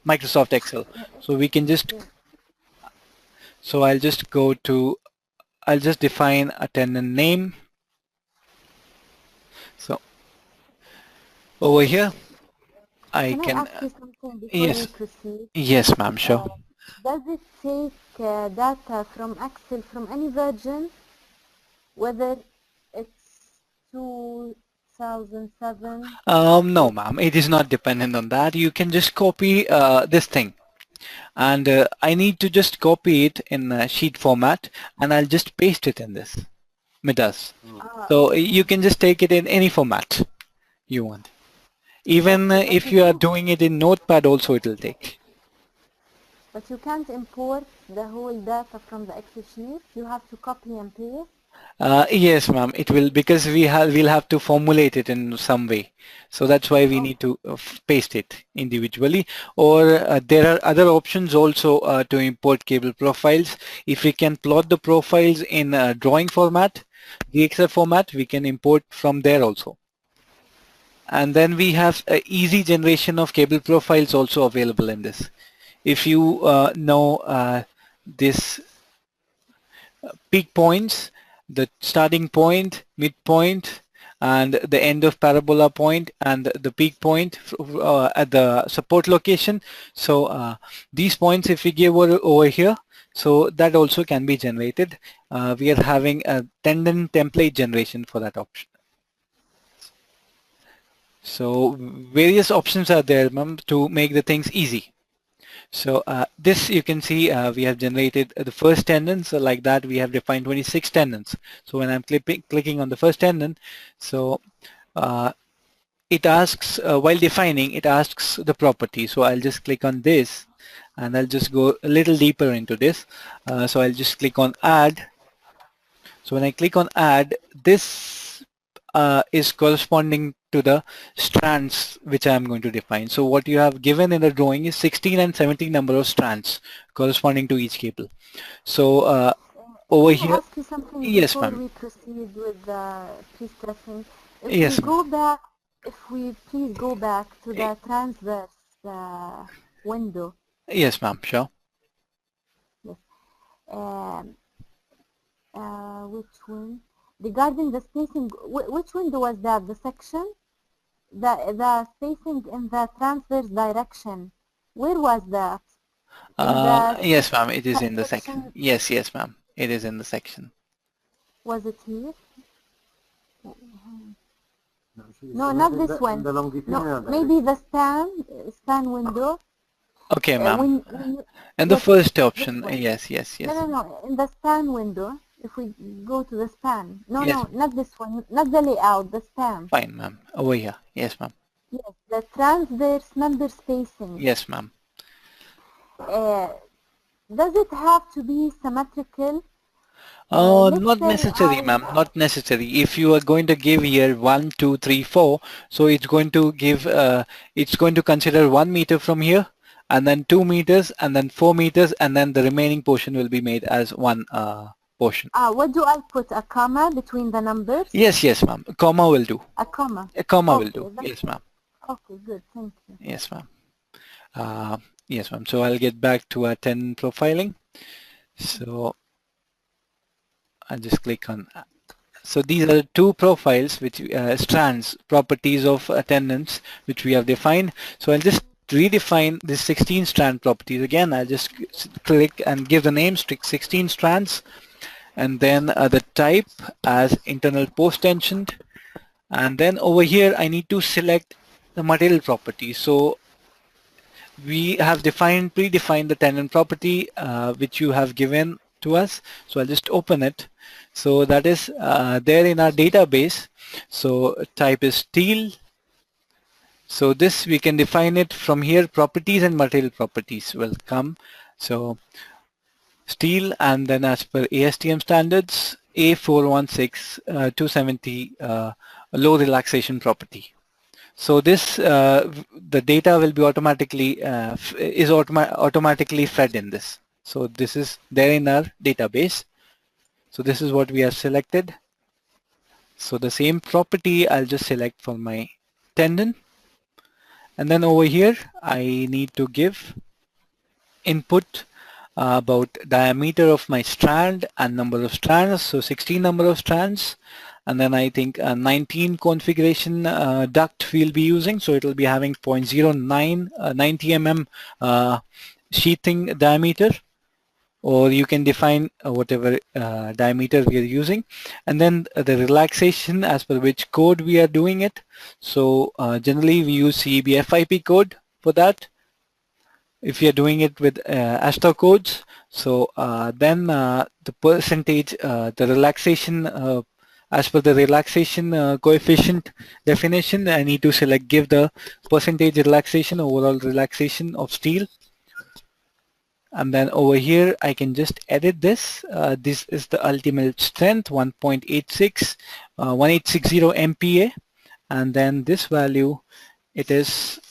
[SPEAKER 1] Microsoft Excel. So we can just, so I'll just go to, I'll just define a tendon name. So over here,
[SPEAKER 3] Can I ask you something before
[SPEAKER 1] yes.
[SPEAKER 3] you proceed?
[SPEAKER 1] Yes, ma'am, sure.
[SPEAKER 3] Does it take data from Excel from any version, whether it's 2007?
[SPEAKER 1] No, ma'am, it is not dependent on that. You can just copy this thing, and I need to just copy it in sheet format, and I'll just paste it in this MIDAS. So you can just take it in any format you want. Even if you are doing it in Notepad also, it will take.
[SPEAKER 3] But you can't import the whole data from the Excel sheet. You have to copy and paste.
[SPEAKER 1] Yes, ma'am, it will, because we'll have to formulate it in some way. So that's why we need to paste it individually. Or there are other options also to import cable profiles. If we can plot the profiles in drawing format, DXF format, we can import from there also. And then we have an easy generation of cable profiles also available in this. If you know this peak points, the starting point, midpoint, and the end of parabola point, and the peak point at the support location. So these points, if we give over here, so that also can be generated. We are having a tendon template generation for that option. So various options are there, ma'am, to make the things easy. So this you can see we have generated the first tendon. So like that we have defined 26 tendons. So when I'm clicking on the first tendon, so it asks while defining, it asks the property. So I'll just click on this and I'll just go a little deeper into this. So I'll just click on add. So when I click on add, this is corresponding to the strands which I am going to define. So what you have given in the drawing is 16 and 17 number of strands corresponding to each cable. So over
[SPEAKER 3] Can I
[SPEAKER 1] here,
[SPEAKER 3] ask you something
[SPEAKER 1] yes,
[SPEAKER 3] before
[SPEAKER 1] ma'am.
[SPEAKER 3] we proceed with the prestressing?
[SPEAKER 1] Yes,
[SPEAKER 3] If we please go back to the transverse window.
[SPEAKER 1] yes, ma'am. Sure.
[SPEAKER 3] Yes. Which one? Regarding the spacing, which window was that? The section? The spacing in the transverse direction. Where was that?
[SPEAKER 1] Yes, ma'am. It is in the section. Yes, yes, ma'am. It is in the section.
[SPEAKER 3] Was it here? No, not this one.
[SPEAKER 2] The longitudinal.
[SPEAKER 3] No, maybe the span window.
[SPEAKER 1] Okay, ma'am. And the first option, yes, yes, yes.
[SPEAKER 3] No. In the span window, if we go to the span. No,
[SPEAKER 1] yes.
[SPEAKER 3] no, not this one. Not the layout, the span.
[SPEAKER 1] Fine, ma'am. Over here. Yes, ma'am.
[SPEAKER 3] Yes, the transverse member spacing.
[SPEAKER 1] Yes, ma'am.
[SPEAKER 3] Does it have to be symmetrical?
[SPEAKER 1] Not necessary, ma'am. Not necessary. If you are going to give here 1, 2, 3, 4, so it's going to give, it's going to consider 1 meter from here, and then 2 meters, and then 4 meters, and then the remaining portion will be made as one portion.
[SPEAKER 3] What do I put? A comma between the numbers?
[SPEAKER 1] Yes, yes, ma'am. A comma will do.
[SPEAKER 3] A comma?
[SPEAKER 1] A comma will do. Yes, ma'am.
[SPEAKER 3] Okay, good. Thank you.
[SPEAKER 1] Yes, ma'am. Yes, ma'am. So I'll get back to our tendon profiling. So I'll just click on. So these are the two profiles, which strands, properties of tendons, which we have defined. So I'll just redefine the 16 strand properties again. I'll just click and give the name 16 strands, and then the type as internal post tensioned, and then over here I need to select the material property. So we have predefined the tendon property which you have given to us. So I'll just open it. So that is there in our database. So type is steel. So this we can define it from here. Properties and material properties will come. So steel, and then as per ASTM standards, A416-270 low relaxation property. So this the data will be automatically automatically fed in this. So this is there in our database. So this is what we have selected. So the same property I'll just select for my tendon, and then over here I need to give input about diameter of my strand and number of strands. So 16 number of strands, and then I think 19 configuration duct we'll be using. So it will be having 0.09 90 mm sheathing diameter, or you can define whatever diameter we are using, and then the relaxation as per which code we are doing it. So generally we use CEB FIP code for that. If you are doing it with ASTA codes, so then the percentage, the relaxation, as per the relaxation coefficient definition, I need to select give the percentage relaxation, overall relaxation of steel. And then over here I can just edit this. This is the ultimate strength 1.86 1860 MPa, and then this value it is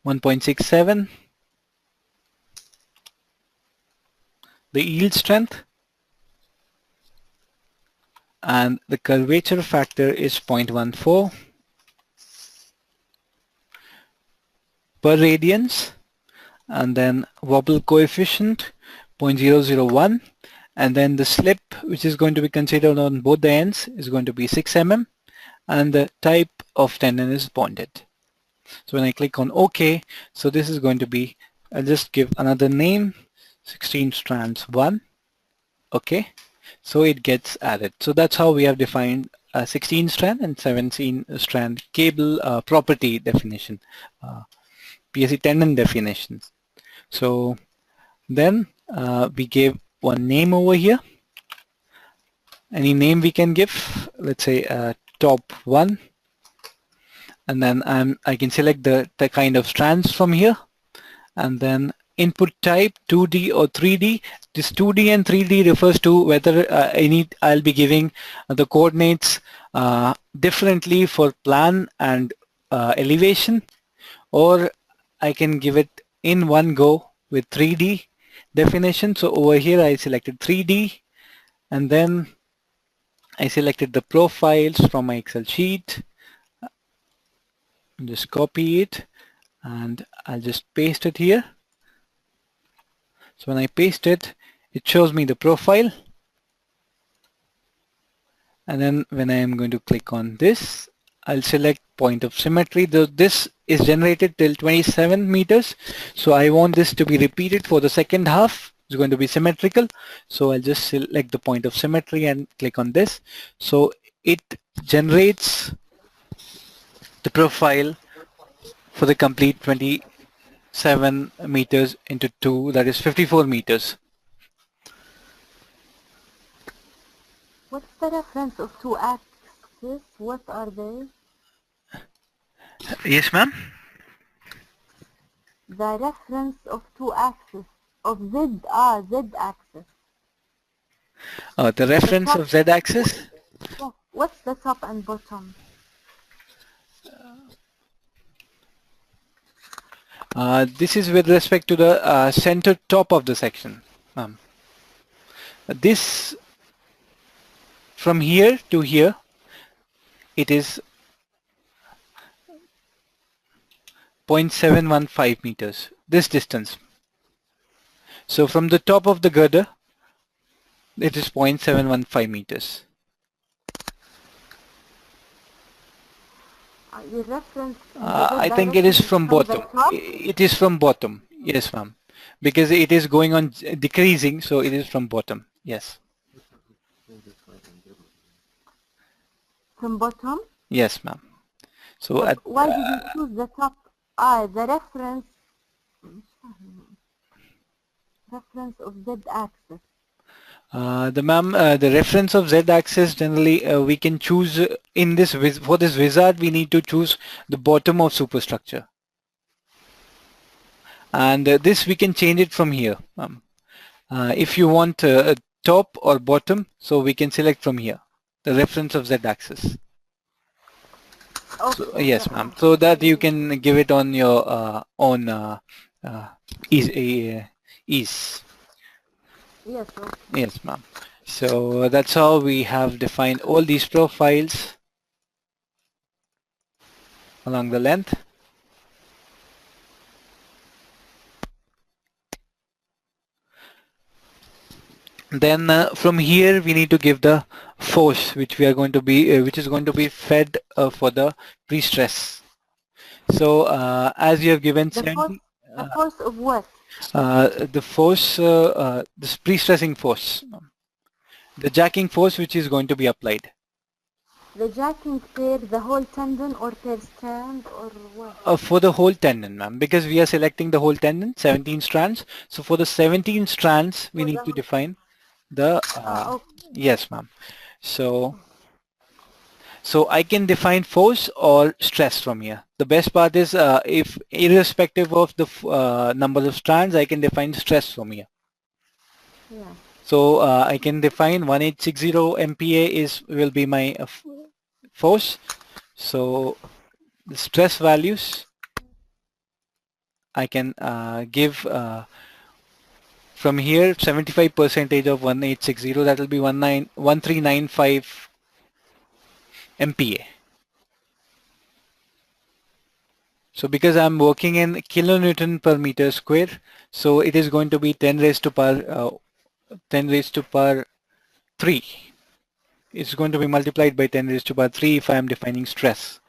[SPEAKER 1] 1.67. The yield strength, and the curvature factor is 0.14 per radians, and then wobble coefficient 0.001, and then the slip which is going to be considered on both the ends is going to be 6 mm, and the type of tendon is bonded. So when I click on OK, so this is going to be, I'll just give another name, 16 strands 1. Okay, so it gets added. So that's how we have defined a 16 strand and 17 strand cable property definition, PSC tendon definitions. So then we gave one name over here. Any name we can give, let's say top 1, and then I can select the kind of strands from here, and then input type 2D or 3D. This 2D and 3D refers to whether I'll be giving the coordinates differently for plan and elevation, or I can give it in one go with 3D definition. So over here I selected 3D, and then I selected the profiles from my Excel sheet. Just copy it and I'll just paste it here. So when I paste it, it shows me the profile, and then when I am going to click on this, I'll select point of symmetry. This is generated till 27 meters, so I want this to be repeated for the second half. It's going to be symmetrical, so I'll just select the point of symmetry and click on this. So it generates the profile for the complete 27 meters into 2, that is 54 meters.
[SPEAKER 3] What's the reference of two axes? What are they?
[SPEAKER 1] Yes, ma'am.
[SPEAKER 3] The reference of two axes of Z axis.
[SPEAKER 1] The reference of Z axis?
[SPEAKER 3] Yes. What's the top and bottom?
[SPEAKER 1] This is with respect to the center top of the section, ma'am. This from here to here, it is 0.715 meters, this distance. So from the top of the girder, it is 0.715 meters.
[SPEAKER 3] The reference
[SPEAKER 1] I think it is from bottom. It is from bottom. Yes, ma'am. Because it is going on decreasing, so it is from bottom. Yes.
[SPEAKER 3] From bottom?
[SPEAKER 1] Yes, ma'am. So
[SPEAKER 3] why did you choose the top? The reference of Z axis.
[SPEAKER 1] The reference of Z axis generally we can choose in this for this wizard. We need to choose the bottom of superstructure, and this we can change it from here. If you want top or bottom, so we can select from here the reference of Z axis.
[SPEAKER 3] Okay.
[SPEAKER 1] So, yes, ma'am. So that you can give it on your own ease.
[SPEAKER 3] Yes, okay.
[SPEAKER 1] Yes, ma'am. So that's how we have defined all these profiles along the length. Then from here we need to give the force which we are going to be which is going to be fed for the pre-stress. So as you have given
[SPEAKER 3] the force of what?
[SPEAKER 1] The force, this pre-stressing force, the jacking force which is going to be applied.
[SPEAKER 3] The jacking per the whole tendon or per strand or what?
[SPEAKER 1] For the whole tendon, ma'am, because we are selecting the whole tendon, 17 strands. So for the 17 strands, we need to define the,
[SPEAKER 3] okay.
[SPEAKER 1] Yes, ma'am. So I can define force or stress from here. The best part is if irrespective of the number of strands, I can define stress from here.
[SPEAKER 3] Yeah.
[SPEAKER 1] So I can define 1860 MPa will be my force. So the stress values I can give from here 75% of 1860, that will be 1395 MPa. So because I'm working in kilonewton per meter square, so it is going to be 10 raised to power 3. It's going to be multiplied by 10 raised to power 3 if I am defining stress.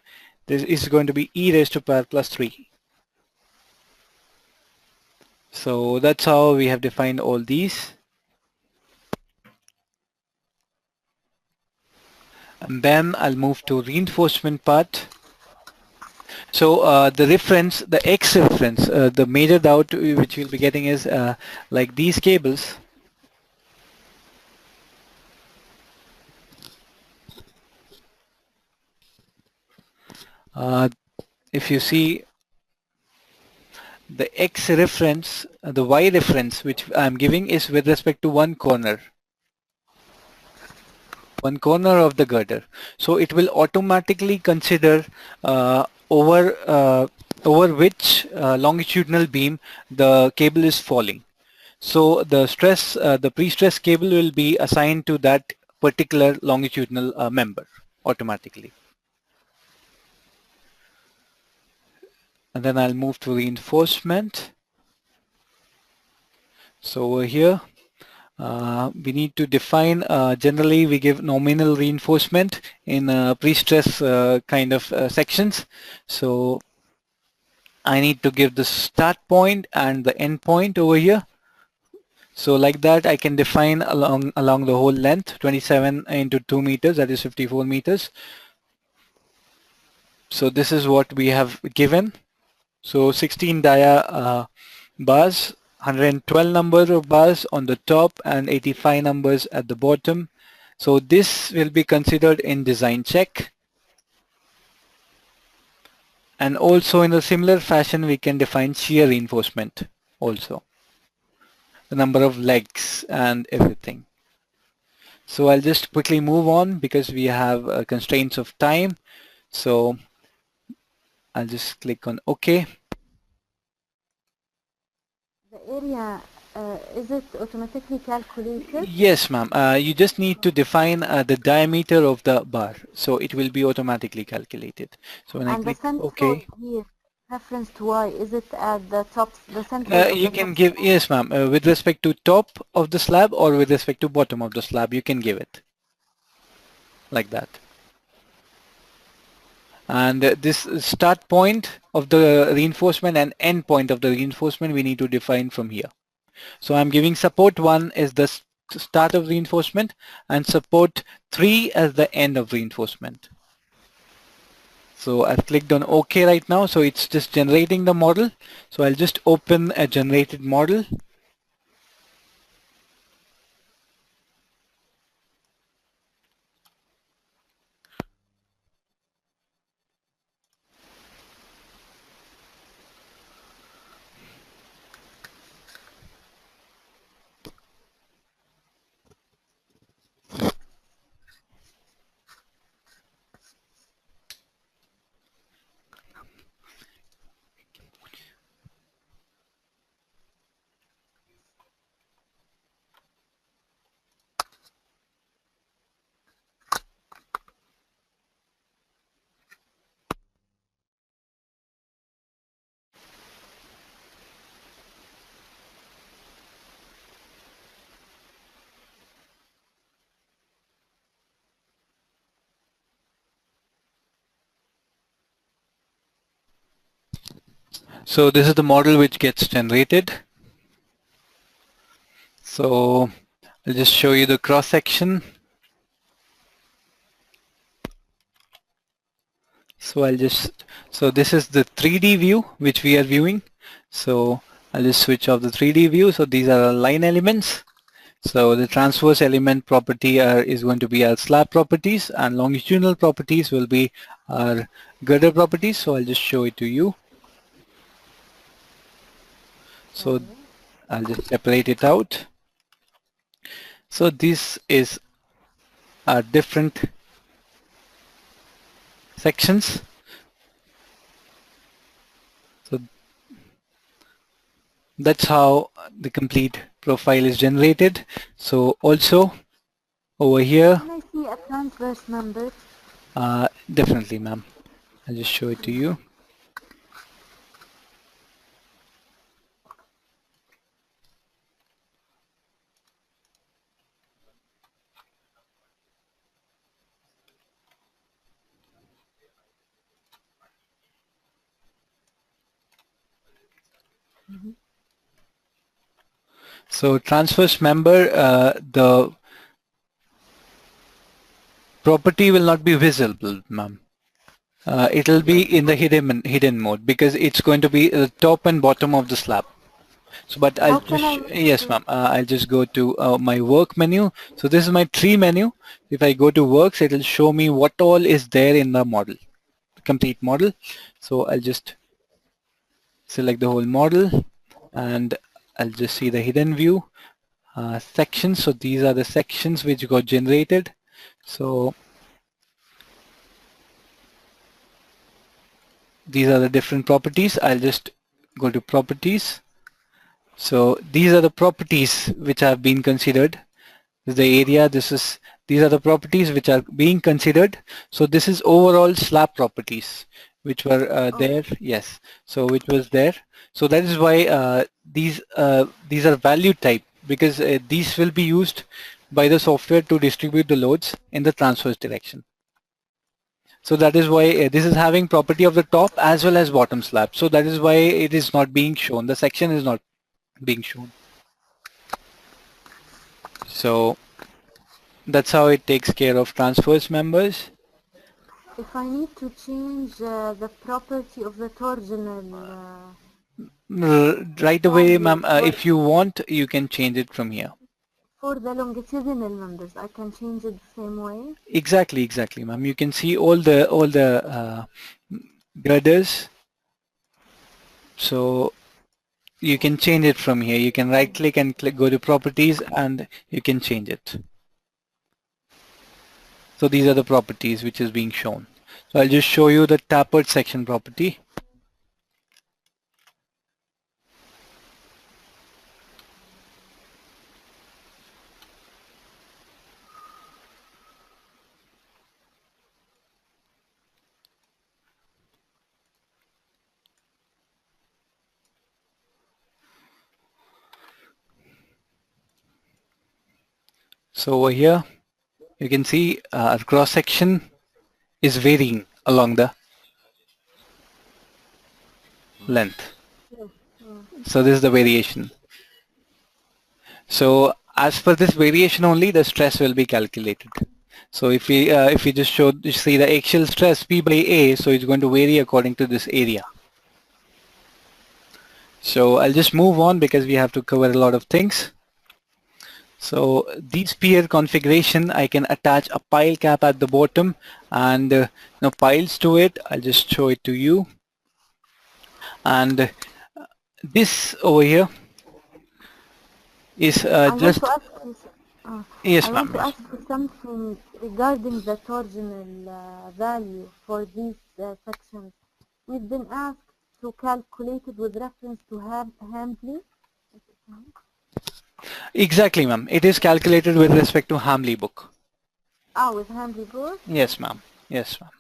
[SPEAKER 1] This is going to be e raised to power plus 3. So that's how we have defined all these. And then I'll move to reinforcement part. So the reference, the X reference, the major doubt which we'll be getting is like these cables. If you see the X reference, the Y reference which I'm giving is with respect to one corner of the girder. So it will automatically consider over which longitudinal beam the cable is falling. So the stress, the pre-stress cable will be assigned to that particular longitudinal member automatically. And then I'll move to reinforcement. So over here, we need to define, generally we give nominal reinforcement in pre-stress kind of sections. So I need to give the start point and the end point over here. So like that I can define along the whole length, 27 into 2 meters, that is 54 meters. So this is what we have given. So 16 dia bars, 112 number of bars on the top and 85 numbers at the bottom. So this will be considered in design check. And also in a similar fashion we can define shear reinforcement also. The number of legs and everything. So I'll just quickly move on because we have constraints of time. So I'll just click on OK.
[SPEAKER 3] The area, is it automatically calculated?
[SPEAKER 1] Yes, ma'am. You just need to define the diameter of the bar. So it will be automatically calculated. So when I click OK.
[SPEAKER 3] Here, reference to Y, is it at the top, the center?
[SPEAKER 1] You can give, yes ma'am, with respect to top of the slab or with respect to bottom of the slab, you can give it like that. And this start point of the reinforcement and end point of the reinforcement we need to define from here. So I'm giving support 1 is the start of reinforcement and support 3 as the end of reinforcement. So I've clicked on OK right now, so it's just generating the model. So I'll just open a generated model. So this is the model which gets generated. So I'll just show you the cross section. So this is the 3D view which we are viewing. So I'll just switch off the 3D view. So these are our line elements. So the transverse element property is going to be our slab properties, and longitudinal properties will be our girder properties. So I'll just show it to you. So I'll just separate it out. So this is our different sections. So that's how the complete profile is generated. So also over here,
[SPEAKER 3] can I see a transverse number?
[SPEAKER 1] definitely ma'am, I'll just show it to you.
[SPEAKER 3] Mhm.
[SPEAKER 1] So transverse member, the property will not be visible, ma'am. It will be in the hidden mode because it's going to be the top and bottom of the slab. So, but I'll
[SPEAKER 3] How can I
[SPEAKER 1] just,
[SPEAKER 3] make
[SPEAKER 1] yes,
[SPEAKER 3] it?
[SPEAKER 1] ma'am. I'll just go to my work menu. So this is my tree menu. If I go to works, it will show me what all is there in the model, complete model. So I'll just select the whole model and I'll just see the hidden view sections. So these are the sections which got generated. So these are the different properties. I'll just go to properties. So these are the properties which have been considered. This is the area, these are the properties which are being considered. So this is overall slab properties which were
[SPEAKER 3] Oh,
[SPEAKER 1] there, yes. So which was there. So that is why these are value type, because these will be used by the software to distribute the loads in the transverse direction. So that is why this is having property of the top as well as bottom slab. So that is why it is not being shown. The section is not being shown. So that's how it takes care of transverse members.
[SPEAKER 3] if I need to change the property of the torsional
[SPEAKER 1] Right away,
[SPEAKER 3] value
[SPEAKER 1] ma'am, if you want, you can change it from here.
[SPEAKER 3] for the longitudinal members, I can change it the same way.
[SPEAKER 1] Exactly, ma'am. You can see all the girders. So you can change it from here. You can right click and go to properties and you can change it. So these are the properties which is being shown. So I'll just show you the tapered section property. So over here, you can see our cross section is varying along the length.
[SPEAKER 3] Yes.
[SPEAKER 1] So this is the variation. So as per this variation only, the stress will be calculated. So if we just see the axial stress P by A, so it's going to vary according to this area. So I'll just move on because we have to cover a lot of things. So these pier configuration, I can attach a pile cap at the bottom and piles to it. I'll just show it to you. And this over here is
[SPEAKER 3] I want
[SPEAKER 1] just,
[SPEAKER 3] to ask you,
[SPEAKER 1] yes
[SPEAKER 3] I
[SPEAKER 1] ma'am,
[SPEAKER 3] want to
[SPEAKER 1] yes.
[SPEAKER 3] ask you something regarding the torsional value for these sections. We've been asked to calculate it with reference to Hambley.
[SPEAKER 1] Exactly ma'am. It is calculated with respect to Hamley book.
[SPEAKER 3] Ah, with Hambley book?
[SPEAKER 1] Yes ma'am. Yes ma'am.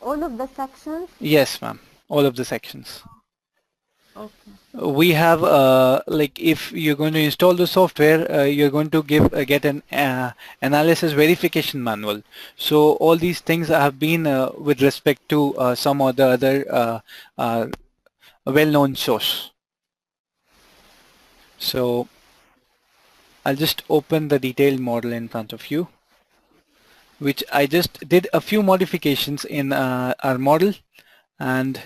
[SPEAKER 3] All of the sections?
[SPEAKER 1] Yes ma'am. All of the sections.
[SPEAKER 3] Okay.
[SPEAKER 1] We have like if you're going to install the software, you're going to get an analysis verification manual. So all these things have been with respect to some or the other well-known source. So I'll just open the detailed model in front of you, which I just did a few modifications in our model, and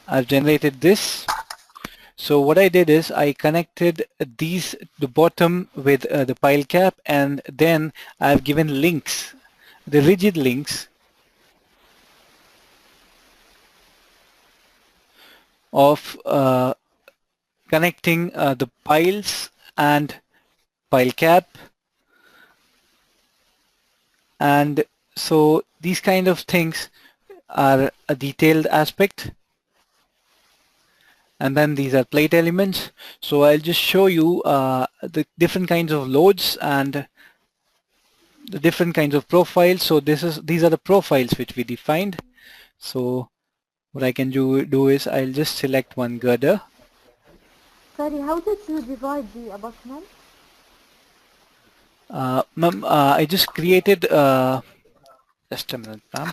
[SPEAKER 1] I've generated this. So what I did is I connected the bottom with the pile cap, and then I've given links, the rigid links of connecting the piles and pile cap. And so these kind of things are a detailed aspect. And then these are plate elements. So I'll just show you the different kinds of loads and the different kinds of profiles. So these are the profiles which we defined. So what I can do is I'll just select one girder.
[SPEAKER 3] Sorry, how did you divide the abutment?
[SPEAKER 1] Ma'am, I just created just a minute, ma'am.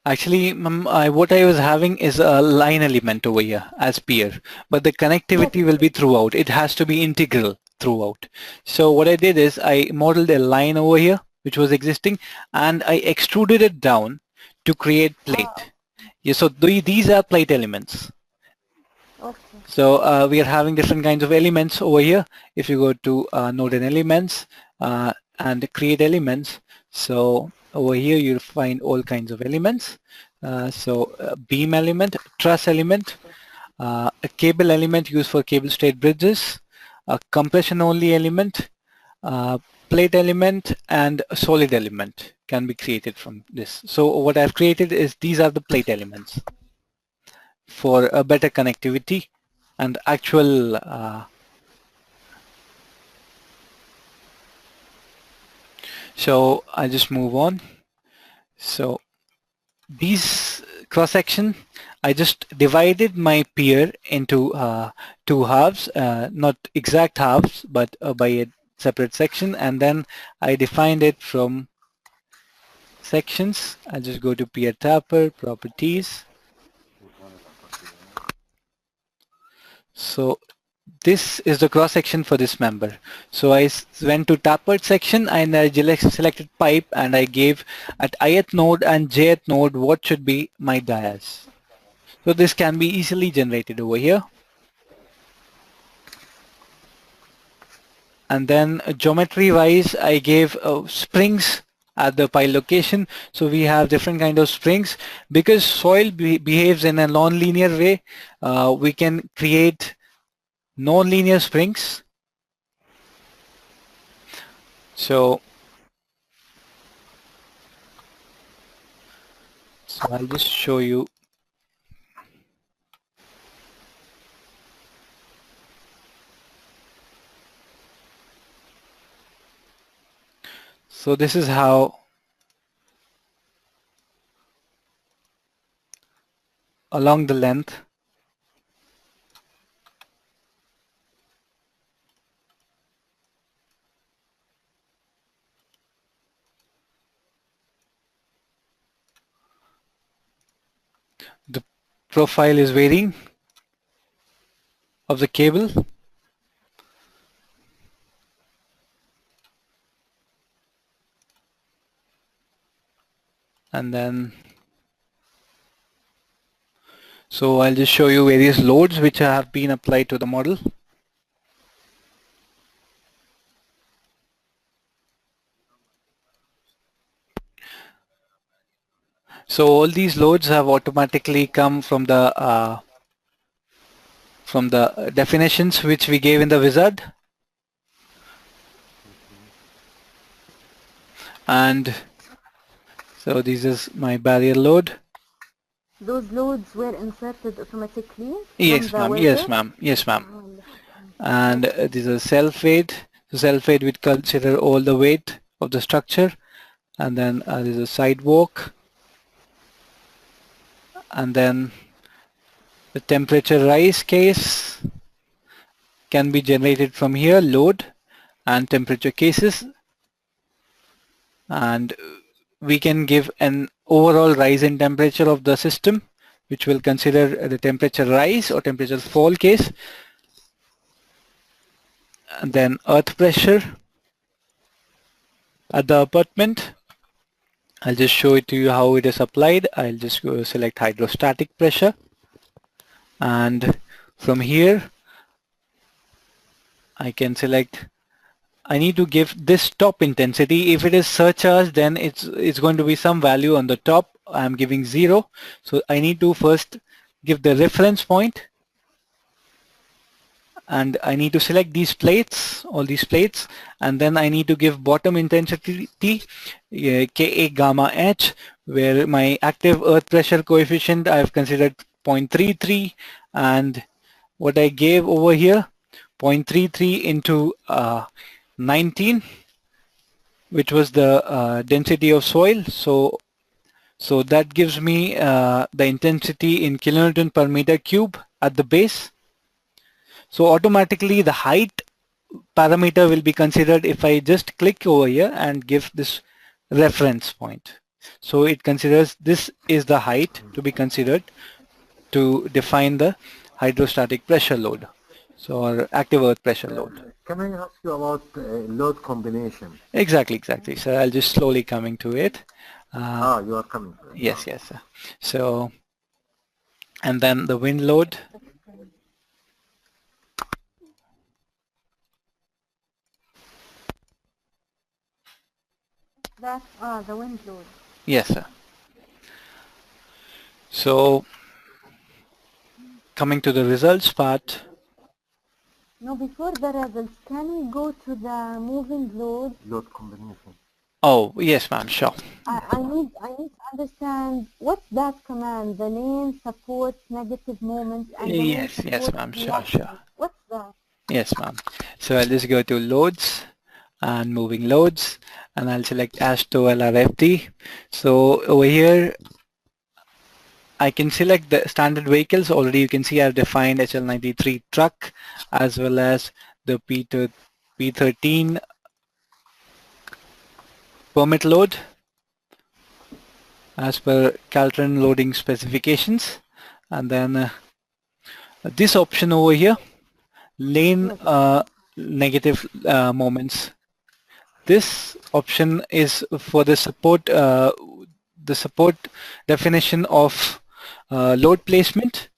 [SPEAKER 1] Actually, what I was having is a line element over here as pier, but the connectivity will be throughout. It has to be integral throughout. So what I did is I modeled a line over here, which was existing, and I extruded it down to create plate. Yeah, so these are plate elements.
[SPEAKER 3] Okay.
[SPEAKER 1] So we are having different kinds of elements over here. If you go to node and elements and create elements, so over here you'll find all kinds of elements. Beam element, truss element, a cable element used for cable straight bridges, a compression only element, plate element, and a solid element can be created from this. So what I've created is these are the plate elements for a better connectivity and actual so I just move on. So these cross section, I just divided my pier into two halves, not exact halves, but by a separate section, and then I defined it from sections. I just go to pier tapper, properties. So this is the cross section for this member. So I went to tapered section and I selected pipe, and I gave at ith node and jth node what should be my dias. So this can be easily generated over here. And then geometry wise I gave springs at the pile location. So we have different kind of springs. Because soil behaves in a non-linear way, we can create non-linear springs. So I'll just show you. So this is how along the length the profile is varying of the cable. And then so I'll just show you various loads which have been applied to the model. So all these loads have automatically come from the definitions which we gave in the wizard. And so this is my barrier load.
[SPEAKER 3] Those loads were inserted automatically?
[SPEAKER 1] Yes, ma'am. Yes, ma'am. Yes, ma'am. And this is self-weight. So self-weight would consider all the weight of the structure. And then this is a sidewalk. And then the temperature rise case can be generated from here, load and temperature cases. And we can give an overall rise in temperature of the system, which will consider the temperature rise or temperature fall case. And then earth pressure at the abutment. I'll just show it to you how it is applied. I'll just go select hydrostatic pressure, and from here I can select, I need to give this top intensity. If it is surcharged, then it's going to be some value on the top. I'm giving 0. So I need to first give the reference point, and I need to select these plates, all these plates, and then I need to give bottom intensity Ka gamma h, where my active earth pressure coefficient I've considered 0.33, and what I gave over here 0.33 into 19, which was the density of soil. So that gives me the intensity in kilonewton per meter cube at the base. So automatically the height parameter will be considered if I just click over here and give this reference point. So it considers this is the height to be considered to define the hydrostatic pressure load, so or active earth pressure load.
[SPEAKER 2] Can I ask you about load combination?
[SPEAKER 1] Exactly. So I'll just slowly coming to it.
[SPEAKER 2] You are coming to it.
[SPEAKER 1] Yes. Sir. So, and then the wind load.
[SPEAKER 3] That's the wind load.
[SPEAKER 1] Yes, sir. So, coming to the results part.
[SPEAKER 3] No, before the results, can we go to the moving load?
[SPEAKER 2] Load combination.
[SPEAKER 1] Oh, yes, ma'am, sure.
[SPEAKER 3] I need to understand what's that command, the lane supports negative moments and the lane
[SPEAKER 1] Yes,
[SPEAKER 3] supports
[SPEAKER 1] ma'am, sure.
[SPEAKER 3] reactions. What's that?
[SPEAKER 1] Yes, ma'am. So I'll just go to loads and moving loads, and I'll select ASTO LRFD. So over here, I can select the standard vehicles. Already you can see I've defined HL93 truck as well as the P13 permit load as per Caltran loading specifications. And then this option over here, lane negative moments. This option is for the support definition of load placement,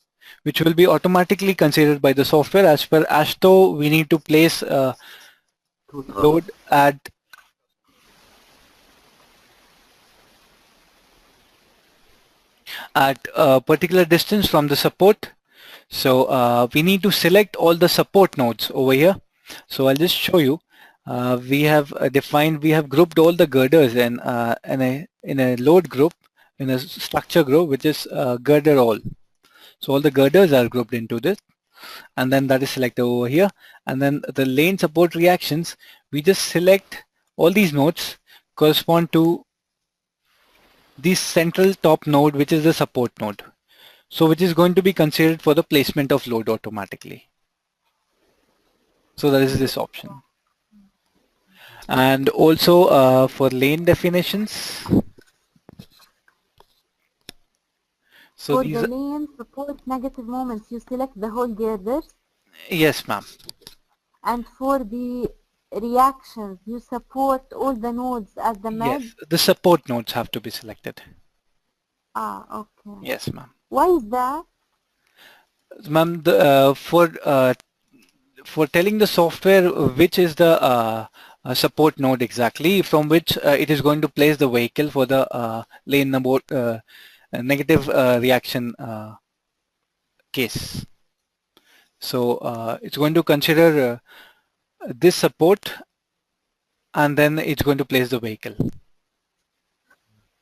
[SPEAKER 1] which will be automatically considered by the software. As per ASTO, we need to place load at a particular distance from the support. So we need to select all the support nodes over here. So I'll just show you. We have grouped all the girders in a load group, in a structure group, which is girder all. So all the girders are grouped into this, and then that is selected over here. And then the lane support reactions, we just select all these nodes correspond to this central top node, which is the support node. So which is going to be considered for the placement of load automatically. So that is this option. And also for lane definitions. So
[SPEAKER 3] for the lane support negative moments, you select the whole girders?
[SPEAKER 1] Yes, ma'am.
[SPEAKER 3] And for the reactions, you support all the nodes as the med?
[SPEAKER 1] Yes, the support nodes have to be selected.
[SPEAKER 3] Okay.
[SPEAKER 1] Yes, ma'am.
[SPEAKER 3] Why is that?
[SPEAKER 1] Ma'am, for telling the software which is the support node exactly from which it is going to place the vehicle for the lane number negative reaction case. So it's going to consider this support, and then it's going to place the vehicle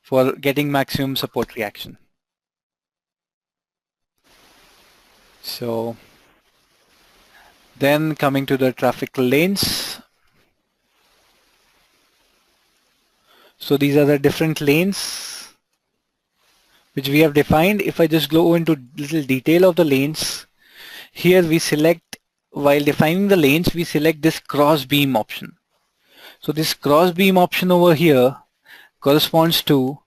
[SPEAKER 1] for getting maximum support reaction. So then coming to the traffic lanes. So these are the different lanes which we have defined. If I just go into little detail of the lanes, here we select, while defining the lanes, we select this cross beam option. So this cross beam option over here corresponds to,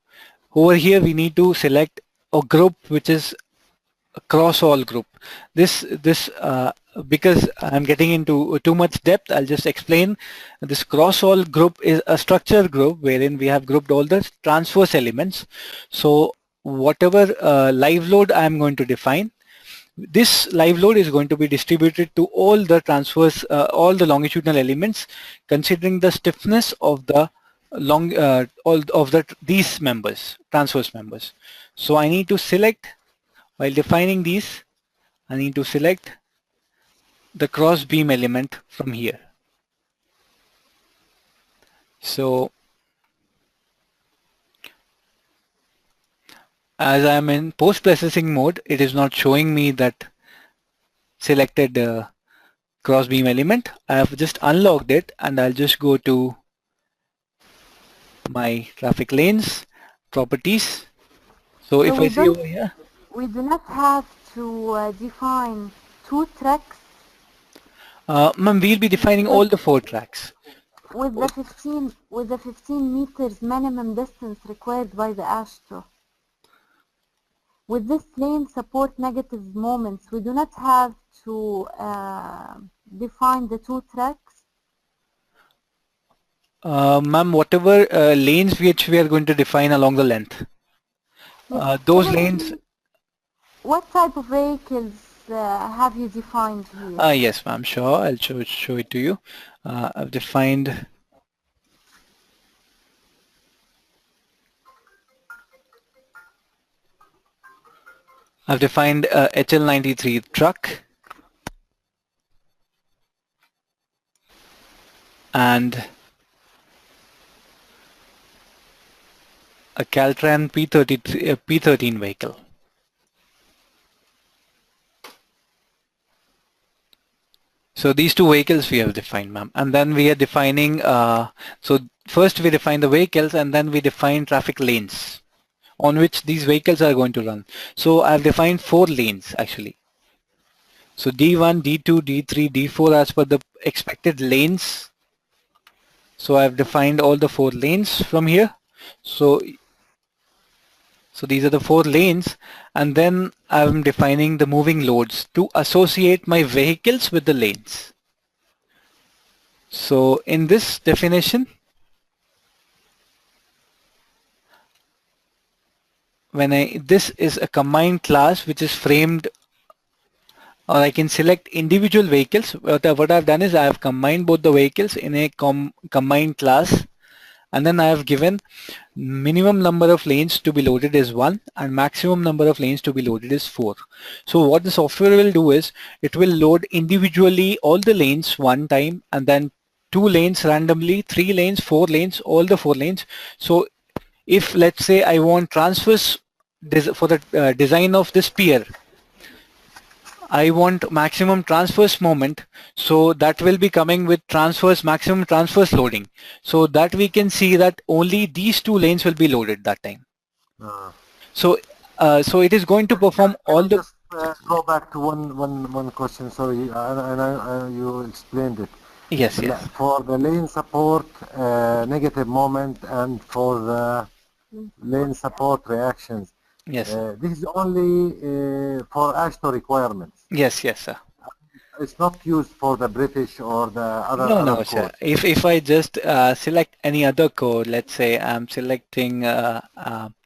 [SPEAKER 1] over here we need to select a group which is a cross all group. Because I'm getting into too much depth, I'll just explain. This cross all group is a structure group wherein we have grouped all the transverse elements. So whatever live load I'm going to define, this live load is going to be distributed to all the transverse, all the longitudinal elements, considering the stiffness of the these members, transverse members. So I need to select, while defining these, I need to select the cross beam element from here. So as I am in post-processing mode, it is not showing me that selected cross beam element. I have just unlocked it, and I'll just go to my traffic lanes, properties. So if I see over here,
[SPEAKER 3] we do not have to define 2 tracks.
[SPEAKER 1] ma'am, we'll be defining all the 4 tracks.
[SPEAKER 3] with the 15 meters minimum distance required by the astro. With this lane support negative moments, we do not have to define the two tracks.
[SPEAKER 1] Ma'am, whatever lanes which we are going to define along the length,
[SPEAKER 3] Yes.
[SPEAKER 1] those lanes.
[SPEAKER 3] What type of vehicles have you defined here?
[SPEAKER 1] Yes, ma'am. Sure, I'll show it to you. I've defined. HL93 truck and a Caltran P13 vehicle. So these two vehicles we have defined, ma'am, and then we are defining. So first we define the vehicles, and then we define traffic lanes on which these vehicles are going to run. So I've defined 4 lanes actually. So D1, D2, D3, D4 as per the expected lanes. So I've defined all the 4 lanes from here. So these are the 4 lanes, and then I'm defining the moving loads to associate my vehicles with the lanes. So in this definition, this is a combined class which is framed, or I can select individual vehicles. What I've done is I have combined both the vehicles in a combined class, and then I have given minimum number of lanes to be loaded is 1 and maximum number of lanes to be loaded is 4. So what the software will do is it will load individually all the lanes one time, and then 2 lanes randomly, 3 lanes, 4 lanes, all the 4 lanes. So if let's say I want transverse for the design of this pier, I want maximum transverse moment, so that will be coming with maximum transverse loading, so that we can see that only these 2 lanes will be loaded that time. So it is going to perform all the.
[SPEAKER 2] Just go back to one question. Sorry, I know you explained it.
[SPEAKER 1] Yes, yes.
[SPEAKER 2] For the lane support negative moment and for the lane support reactions.
[SPEAKER 1] Yes.
[SPEAKER 2] This is only for AASHTO requirements.
[SPEAKER 1] Yes, yes, sir.
[SPEAKER 2] It's not used for the British or the other.
[SPEAKER 1] No, sir. If I just select any other code, let's say I'm selecting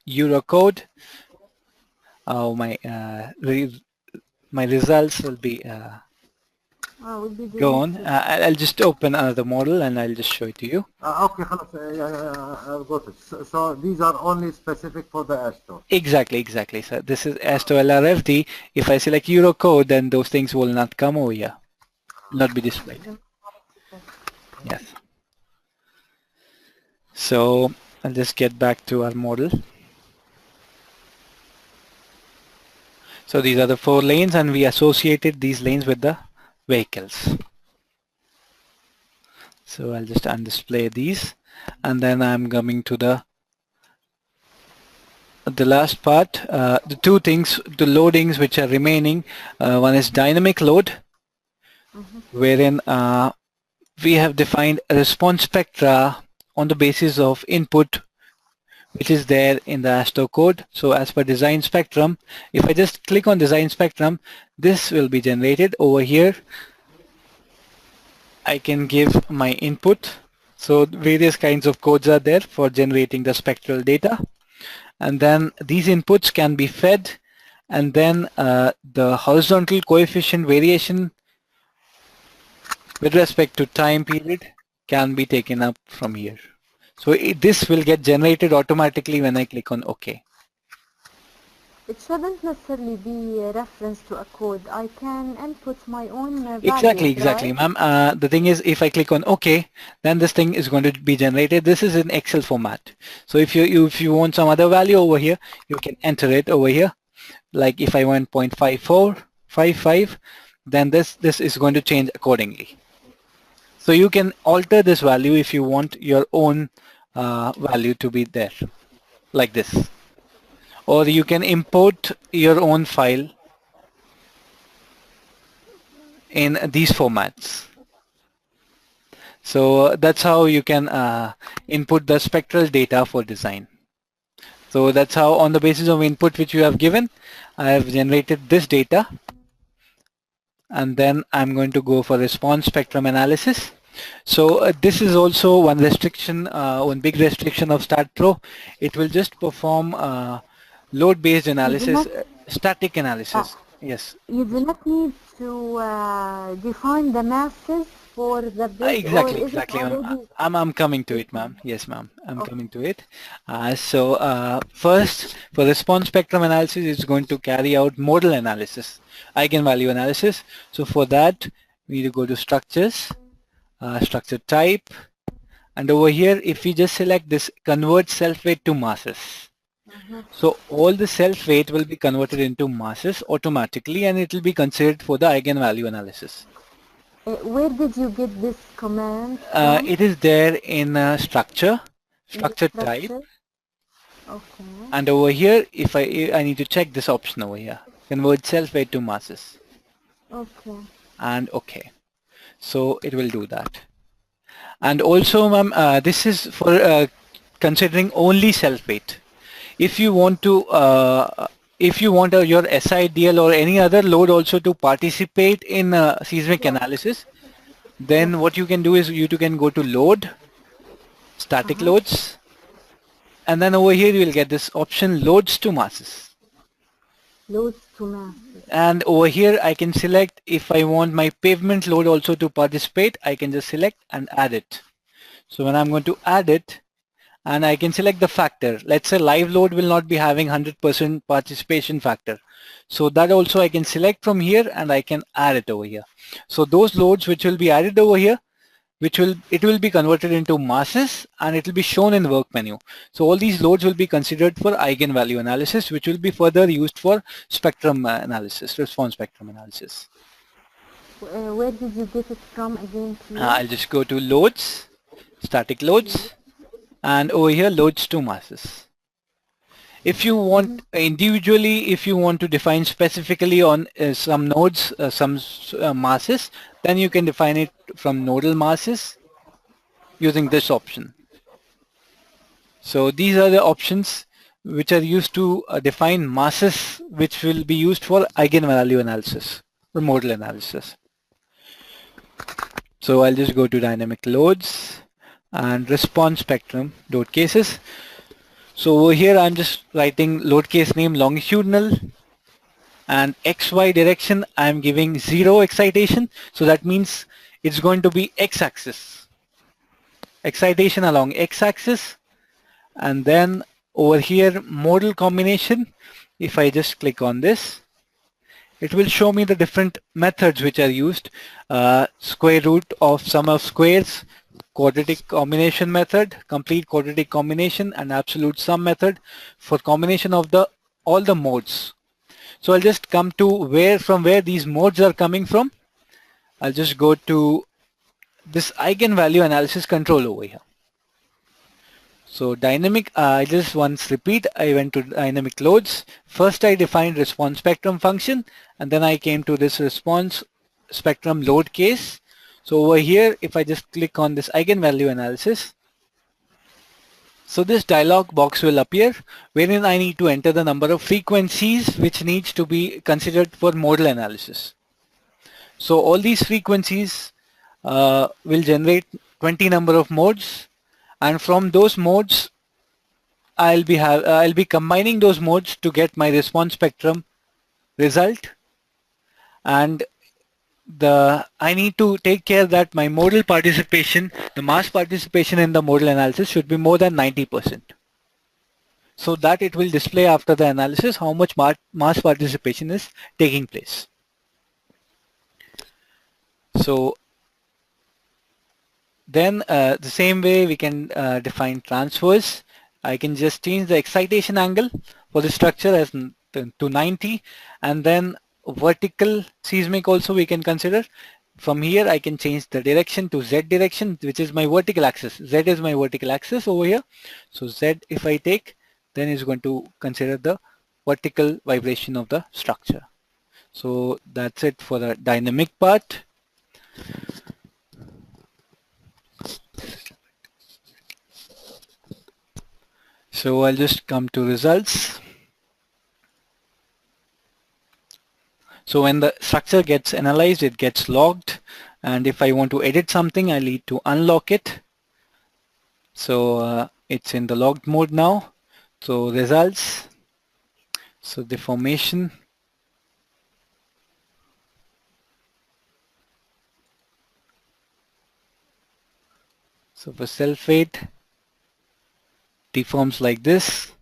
[SPEAKER 1] Euro code, my results will be go on. I'll just open another model and I'll just show it to you.
[SPEAKER 2] Okay, I've got it. So these are only specific for the AASHTO.
[SPEAKER 1] Exactly, sir. This is AASHTO LRFD. If I select Euro code, then those things will not come over here, not be displayed. Yes. So I'll just get back to our model. So these are the 4 lanes, and we associated these lanes with the vehicles. So I'll just undisplay these, and then I'm coming to the last part. The 2 things, the loadings which are remaining. One is dynamic load, wherein we have defined a response spectra on the basis of input which is there in the AASHTO code. So as per design spectrum, if I just click on design spectrum, this will be generated over here. I can give my input. So various kinds of codes are there for generating the spectral data. And then these inputs can be fed, and then the horizontal coefficient variation with respect to time period can be taken up from here. So this will get generated automatically when I click on OK.
[SPEAKER 3] It shouldn't necessarily be a reference to a code. I can input my own values,
[SPEAKER 1] Exactly,
[SPEAKER 3] right?
[SPEAKER 1] ma'am. The thing is, if I click on OK, then this thing is going to be generated. This is in Excel format. So if you want some other value over here, you can enter it over here. Like if I want 0.5455, then this is going to change accordingly. So you can alter this value if you want your own value to be there, like this. Or you can import your own file in these formats. So that's how you can input the spectral data for design. So that's how, on the basis of input which you have given, I have generated this data, and then I'm going to go for response spectrum analysis. So this is also one restriction, one big restriction of StatPro. It will just perform load-based analysis, static analysis. Yes.
[SPEAKER 3] You do not need to define the masses for the base,
[SPEAKER 1] Exactly,
[SPEAKER 3] or is
[SPEAKER 1] exactly.
[SPEAKER 3] it already?
[SPEAKER 1] I'm coming to it, ma'am. Yes, ma'am. I'm coming to it. First, for response spectrum analysis, it's going to carry out modal analysis, eigenvalue analysis. So for that, we need to go to structures, structure type, and over here, if we just select this convert self-weight to masses. So all the self-weight will be converted into masses automatically, and it will be considered for the eigenvalue analysis.
[SPEAKER 3] Where did you get this command from?
[SPEAKER 1] It is there in structure type,
[SPEAKER 3] Okay.
[SPEAKER 1] and over here, if I need to check this option over here, convert self-weight to masses.
[SPEAKER 3] Okay.
[SPEAKER 1] And okay, so it will do that. And also, ma'am, this is for considering only self-weight. If you want to, your SIDL or any other load also to participate in seismic analysis, then what you can do is you can go to load, static loads, and then over here you will get this option loads to masses.
[SPEAKER 3] Loads to masses.
[SPEAKER 1] And over here I can select if I want my pavement load also to participate, I can just select and add it. So when I'm going to add it, and I can select the factor. Let's say live load will not be having 100% participation factor. So that also I can select from here and I can add it over here. So those loads which will be added over here, it will be converted into masses and it will be shown in work menu. So all these loads will be considered for eigenvalue analysis, which will be further used for spectrum analysis, response spectrum analysis.
[SPEAKER 3] Where did you get it from again, please?
[SPEAKER 1] I'll just go to loads, static loads, and over here loads to masses. If you want individually, if you want to define specifically on some nodes, some masses, then you can define it from nodal masses using this option. So these are the options which are used to define masses, which will be used for eigenvalue analysis or modal analysis. So I'll just go to dynamic loads and response spectrum load cases. So over here I'm just writing load case name longitudinal, and XY direction I'm giving 0 excitation, so that means it's going to be x-axis, excitation along x-axis. And then over here modal combination, if I just click on this, it will show me the different methods which are used, square root of sum of squares, quadratic combination method, complete quadratic combination, and absolute sum method for combination of all the modes. So I'll just come to from where these modes are coming from. I'll just go to this eigenvalue analysis control over here. So dynamic, I just once repeat, I went to dynamic loads. First I defined response spectrum function, and then I came to this response spectrum load case. So over here, if I just click on this eigenvalue analysis, so this dialog box will appear wherein I need to enter the number of frequencies which needs to be considered for modal analysis. So all these frequencies will generate 20 number of modes, and from those modes I'll be combining those modes to get my response spectrum result. And I need to take care that my modal participation, the mass participation in the modal analysis should be more than 90%. So that it will display after the analysis how much mass participation is taking place. So then the same way we can define transverse. I can just change the excitation angle for the structure as to 90, and then vertical seismic also we can consider. From here I can change the direction to Z direction, which is my vertical axis. Z is my vertical axis over here. So Z, if I take, then is going to consider the vertical vibration of the structure. So that's it for the dynamic part. So I'll just come to results. So when the structure gets analyzed, it gets logged, and if I want to edit something, I need to unlock it. So it's in the logged mode now. So results, so deformation, so for self-weight, deforms like this.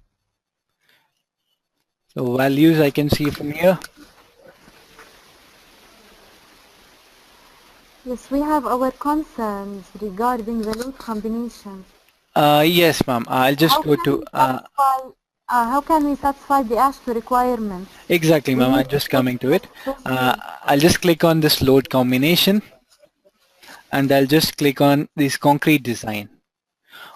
[SPEAKER 1] So values I can see from here.
[SPEAKER 3] Yes, we have our concerns regarding the load combinations.
[SPEAKER 1] Yes, ma'am. I'll just go to.
[SPEAKER 3] How can we satisfy the AASHTO requirements?
[SPEAKER 1] Exactly, ma'am. I'm just coming to it. I'll just click on this load combination, and I'll just click on this concrete design.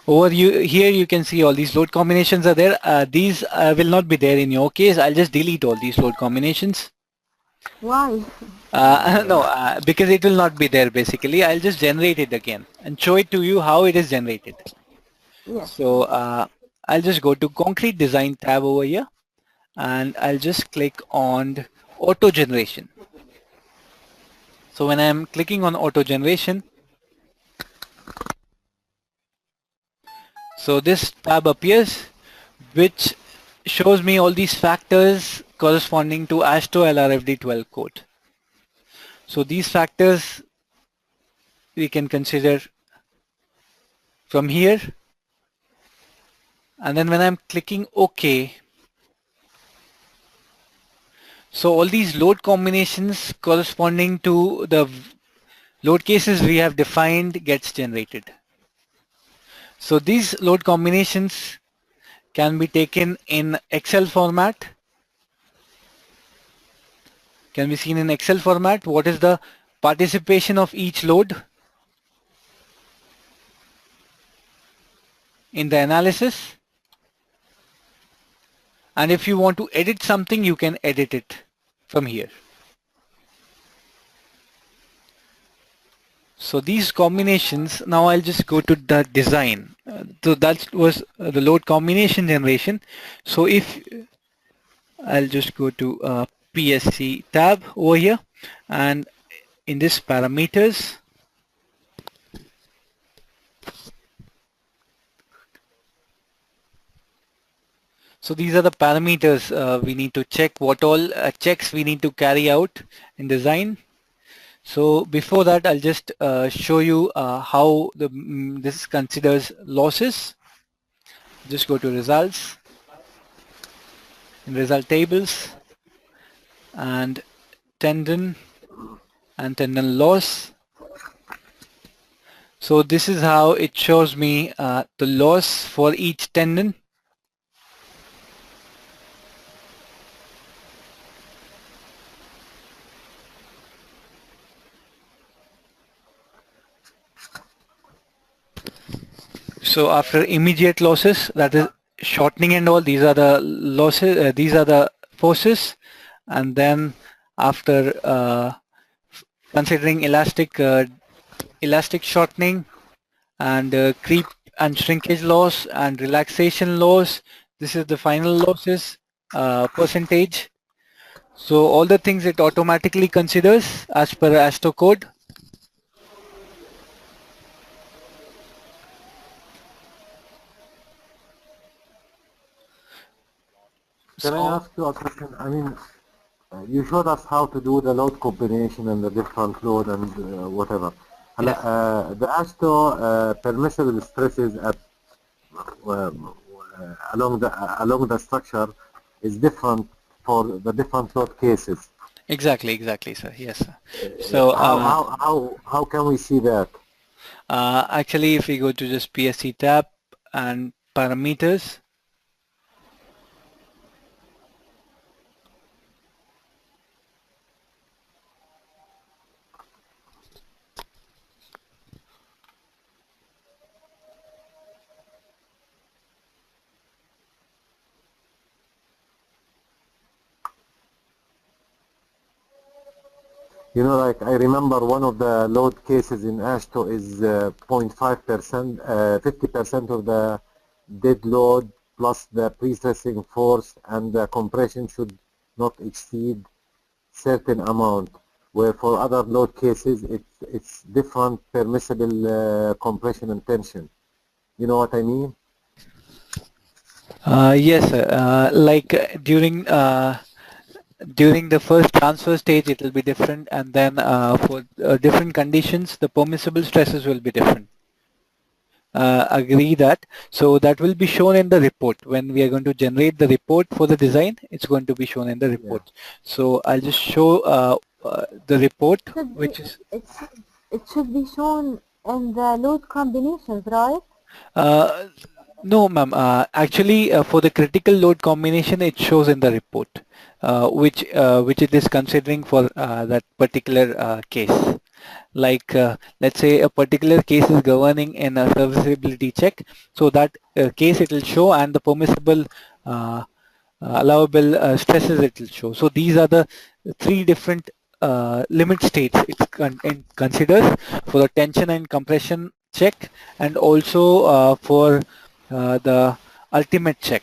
[SPEAKER 1] Over here you can see all these load combinations are there. These will not be there in your case. I'll just delete all these load combinations.
[SPEAKER 3] Why?
[SPEAKER 1] No, because it will not be there basically. I'll just generate it again and show it to you how it is generated.
[SPEAKER 3] Yes.
[SPEAKER 1] So I'll just go to concrete design tab over here, and I'll just click on auto generation. So when I'm clicking on auto generation, so this tab appears, which shows me all these factors corresponding to AASHTO LRFD12 code. So these factors we can consider from here, and then when I'm clicking OK, so all these load combinations corresponding to the load cases we have defined gets generated. So these load combinations can be taken in Excel format, can be seen in Excel format. What is the participation of each load in the analysis? And if you want to edit something, you can edit it from here. So these combinations, now I'll just go to the design. So that was the load combination generation. So if I'll just go to PSC tab over here, and in this parameters, so these are the parameters we need to check, what all checks we need to carry out in design. So before that, I'll just show you how this considers losses. Just go to results, in result tables, and tendon and tendon loss. So this is how it shows me the loss for each tendon. So after immediate losses, that is shortening and all, these are the losses, these are the forces, and then after considering elastic shortening and creep and shrinkage loss and relaxation loss, this is the final losses percentage. So all the things it automatically considers as per AASHTO code.
[SPEAKER 2] Can I ask you a question? I mean, you showed us how to do the load combination and the different load and whatever. The AASHTO permissible stresses at along the structure is different for the different load cases.
[SPEAKER 1] Exactly, sir. Yes, sir. So
[SPEAKER 2] how can we see that?
[SPEAKER 1] Actually, if we go to just PSC tab and parameters,
[SPEAKER 2] you know, like I remember one of the load cases in AASHTO is 0.5%, 50% of the dead load plus the prestressing force, and the compression should not exceed certain amount, where for other load cases it's different permissible compression and tension. You know what I mean?
[SPEAKER 1] Yes, sir. During the first transfer stage it will be different, and then for different conditions the permissible stresses will be different. Agree that. So that will be shown in the report. When we are going to generate the report for the design, it's going to be shown in the report. Yeah. So I'll just show the report, which is...
[SPEAKER 3] It should be shown in the load combinations, right?
[SPEAKER 1] No, ma'am. Actually, for the critical load combination, it shows in the report, which it is considering for that particular case. Like let's say a particular case is governing in a serviceability check, so that case it will show, and the permissible allowable stresses it will show. So these are the three different limit states it considers for the tension and compression check, and also for the ultimate check.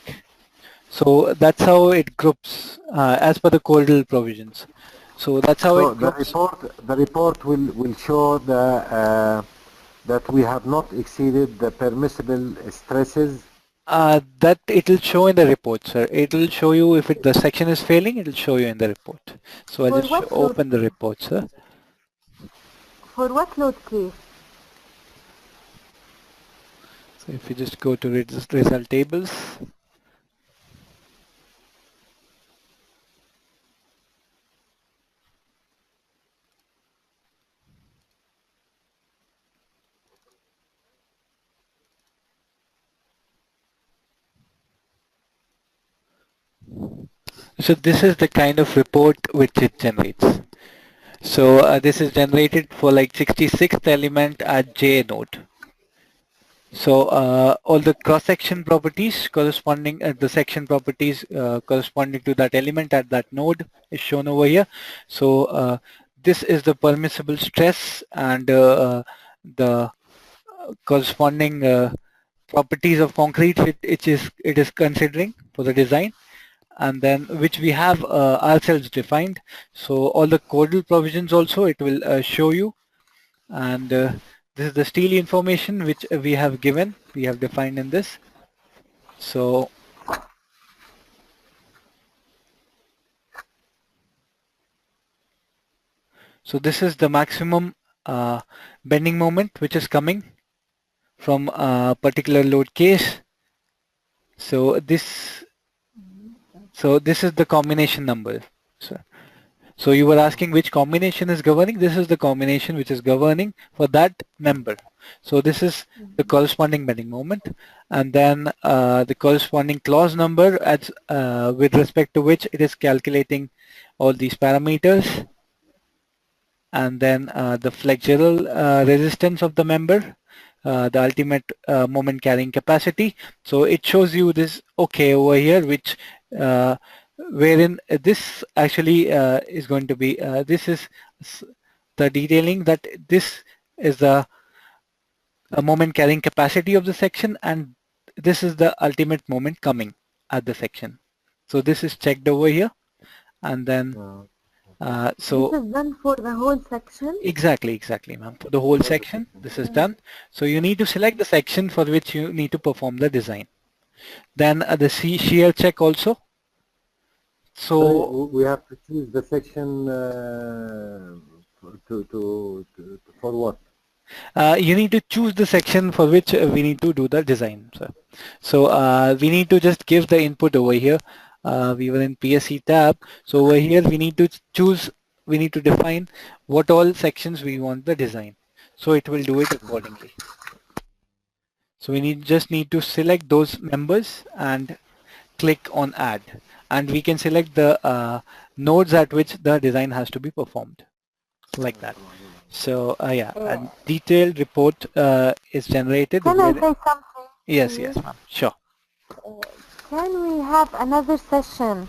[SPEAKER 1] So that's how it groups as per the codal provisions. So that's how it groups.
[SPEAKER 2] The report will show that we have not exceeded the permissible stresses.
[SPEAKER 1] That it will show in the report, sir. It will show you if the section is failing. It will show you in the report. So I'll just open the report, sir.
[SPEAKER 3] For what load case?
[SPEAKER 1] So if you just go to result tables. So this is the kind of report which it generates. So this is generated for like 66th element at J node. So all the cross-section properties corresponding the section properties corresponding to that element at that node is shown over here. So this is the permissible stress and the corresponding properties of concrete it is considering for the design, and then which we have ourselves defined. So all the codal provisions also it will show you, and this is the steel information which we have defined in this. So this is the maximum bending moment which is coming from a particular load case. So this is the combination number. So you were asking which combination is governing. This is the combination which is governing for that member. So this is the corresponding bending moment, and then the corresponding clause number with respect to which it is calculating all these parameters, and then the flexural resistance of the member, the ultimate moment carrying capacity. So it shows you this okay over here, which wherein this actually is going to be this is the detailing that this is the moment carrying capacity of the section, and this is the ultimate moment coming at the section. So this is checked over here, and then so
[SPEAKER 3] this is done for the whole section.
[SPEAKER 1] Exactly, ma'am. For the whole section this is done. So you need to select the section for which you need to perform the design. Then the shear check also. So
[SPEAKER 2] we have to choose the section for what?
[SPEAKER 1] You need to choose the section for which we need to do the design, sir. So we need to just give the input over here. We were in PSC tab. So over here we need to choose, we need to define what all sections we want the design. So it will do it accordingly. So we just need to select those members and click on add. And we can select the nodes at which the design has to be performed, like that. So yeah, a detailed report is generated.
[SPEAKER 3] Can I say something?
[SPEAKER 1] Yes, ma'am. Sure.
[SPEAKER 3] Can we have another session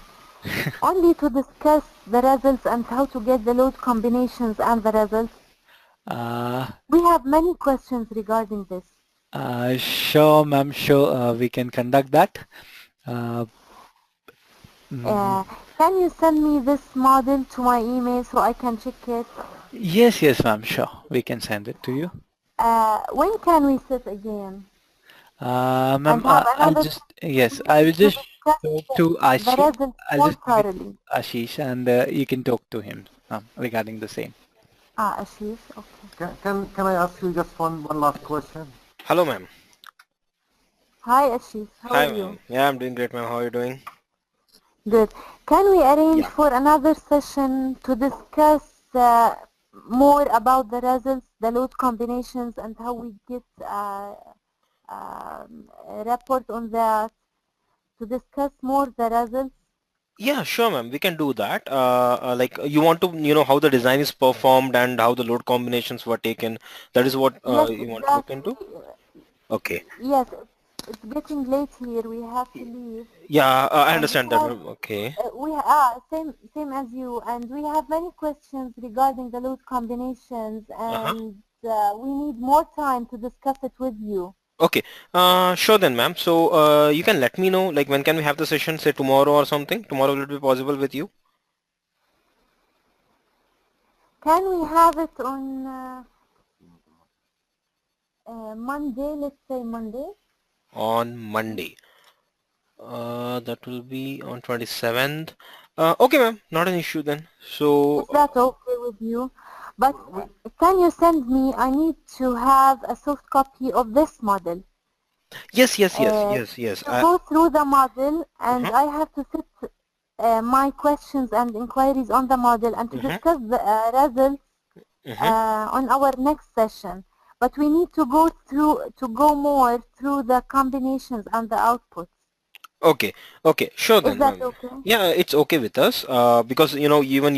[SPEAKER 3] only to discuss the results and how to get the load combinations and the results? We have many questions regarding this.
[SPEAKER 1] Sure, ma'am. Sure, we can conduct that. Uh,
[SPEAKER 3] Can you send me this model to my email so I can check it?
[SPEAKER 1] yes, yes, ma'am. Sure, we can send it to you.
[SPEAKER 3] When can we sit again?
[SPEAKER 1] Ma'am,
[SPEAKER 3] And have
[SPEAKER 1] I'll
[SPEAKER 3] another
[SPEAKER 1] just yes, I will just
[SPEAKER 3] discuss
[SPEAKER 1] talk to
[SPEAKER 3] the
[SPEAKER 1] Ashish.
[SPEAKER 3] results
[SPEAKER 1] I'll
[SPEAKER 3] more
[SPEAKER 1] just give it to
[SPEAKER 3] thoroughly.
[SPEAKER 1] Ashish, and you can talk to him regarding the same.
[SPEAKER 3] Ashish, okay.
[SPEAKER 2] Can I ask you just one last question?
[SPEAKER 4] Hello, ma'am.
[SPEAKER 3] Hi Ashish, how
[SPEAKER 4] Hi,
[SPEAKER 3] are you?
[SPEAKER 4] ma'am. Yeah, I'm doing great, ma'am. How are you doing?
[SPEAKER 3] Good. Can we arrange
[SPEAKER 4] Yeah.
[SPEAKER 3] for another session to discuss more about the results, the load combinations, and how we get a report on that, to discuss more the results?
[SPEAKER 4] Yeah, sure, ma'am. We can do that. Like you want to, how the design is performed and how the load combinations were taken. That is what
[SPEAKER 3] Yes,
[SPEAKER 4] you want to look into?
[SPEAKER 3] exactly.
[SPEAKER 4] Okay.
[SPEAKER 3] Yes, it's getting late here. We have to leave.
[SPEAKER 4] Yeah, I
[SPEAKER 3] And
[SPEAKER 4] understand that, ma'am. Okay.
[SPEAKER 3] we are same as you, and we have many questions regarding the load combinations,
[SPEAKER 4] Uh-huh.
[SPEAKER 3] and we need more time to discuss it with you.
[SPEAKER 4] Okay. Sure then, ma'am. So you can let me know, like when can we have the session, say tomorrow or something? Tomorrow will it be possible with you?
[SPEAKER 3] Can we have it on Monday? Let's say Monday.
[SPEAKER 4] On Monday. That will be on 27th. Okay, ma'am. Not an issue then. So
[SPEAKER 3] Is that okay with you? But can you send me? I need to have a soft copy of this model.
[SPEAKER 4] yes, yes, yes,
[SPEAKER 3] Uh,
[SPEAKER 4] yes, yes.
[SPEAKER 3] to go through the model, and
[SPEAKER 4] Mhm,
[SPEAKER 3] I have to set my questions and inquiries on the model, and to
[SPEAKER 4] mhm,
[SPEAKER 3] discuss the results
[SPEAKER 4] mhm.
[SPEAKER 3] on our next session. But we need to go more through the combinations and the outputs.
[SPEAKER 4] Okay, okay, sure
[SPEAKER 3] Is
[SPEAKER 4] then,
[SPEAKER 3] that
[SPEAKER 4] ma'am.
[SPEAKER 3] okay?
[SPEAKER 4] Yeah, it's okay with us. Because even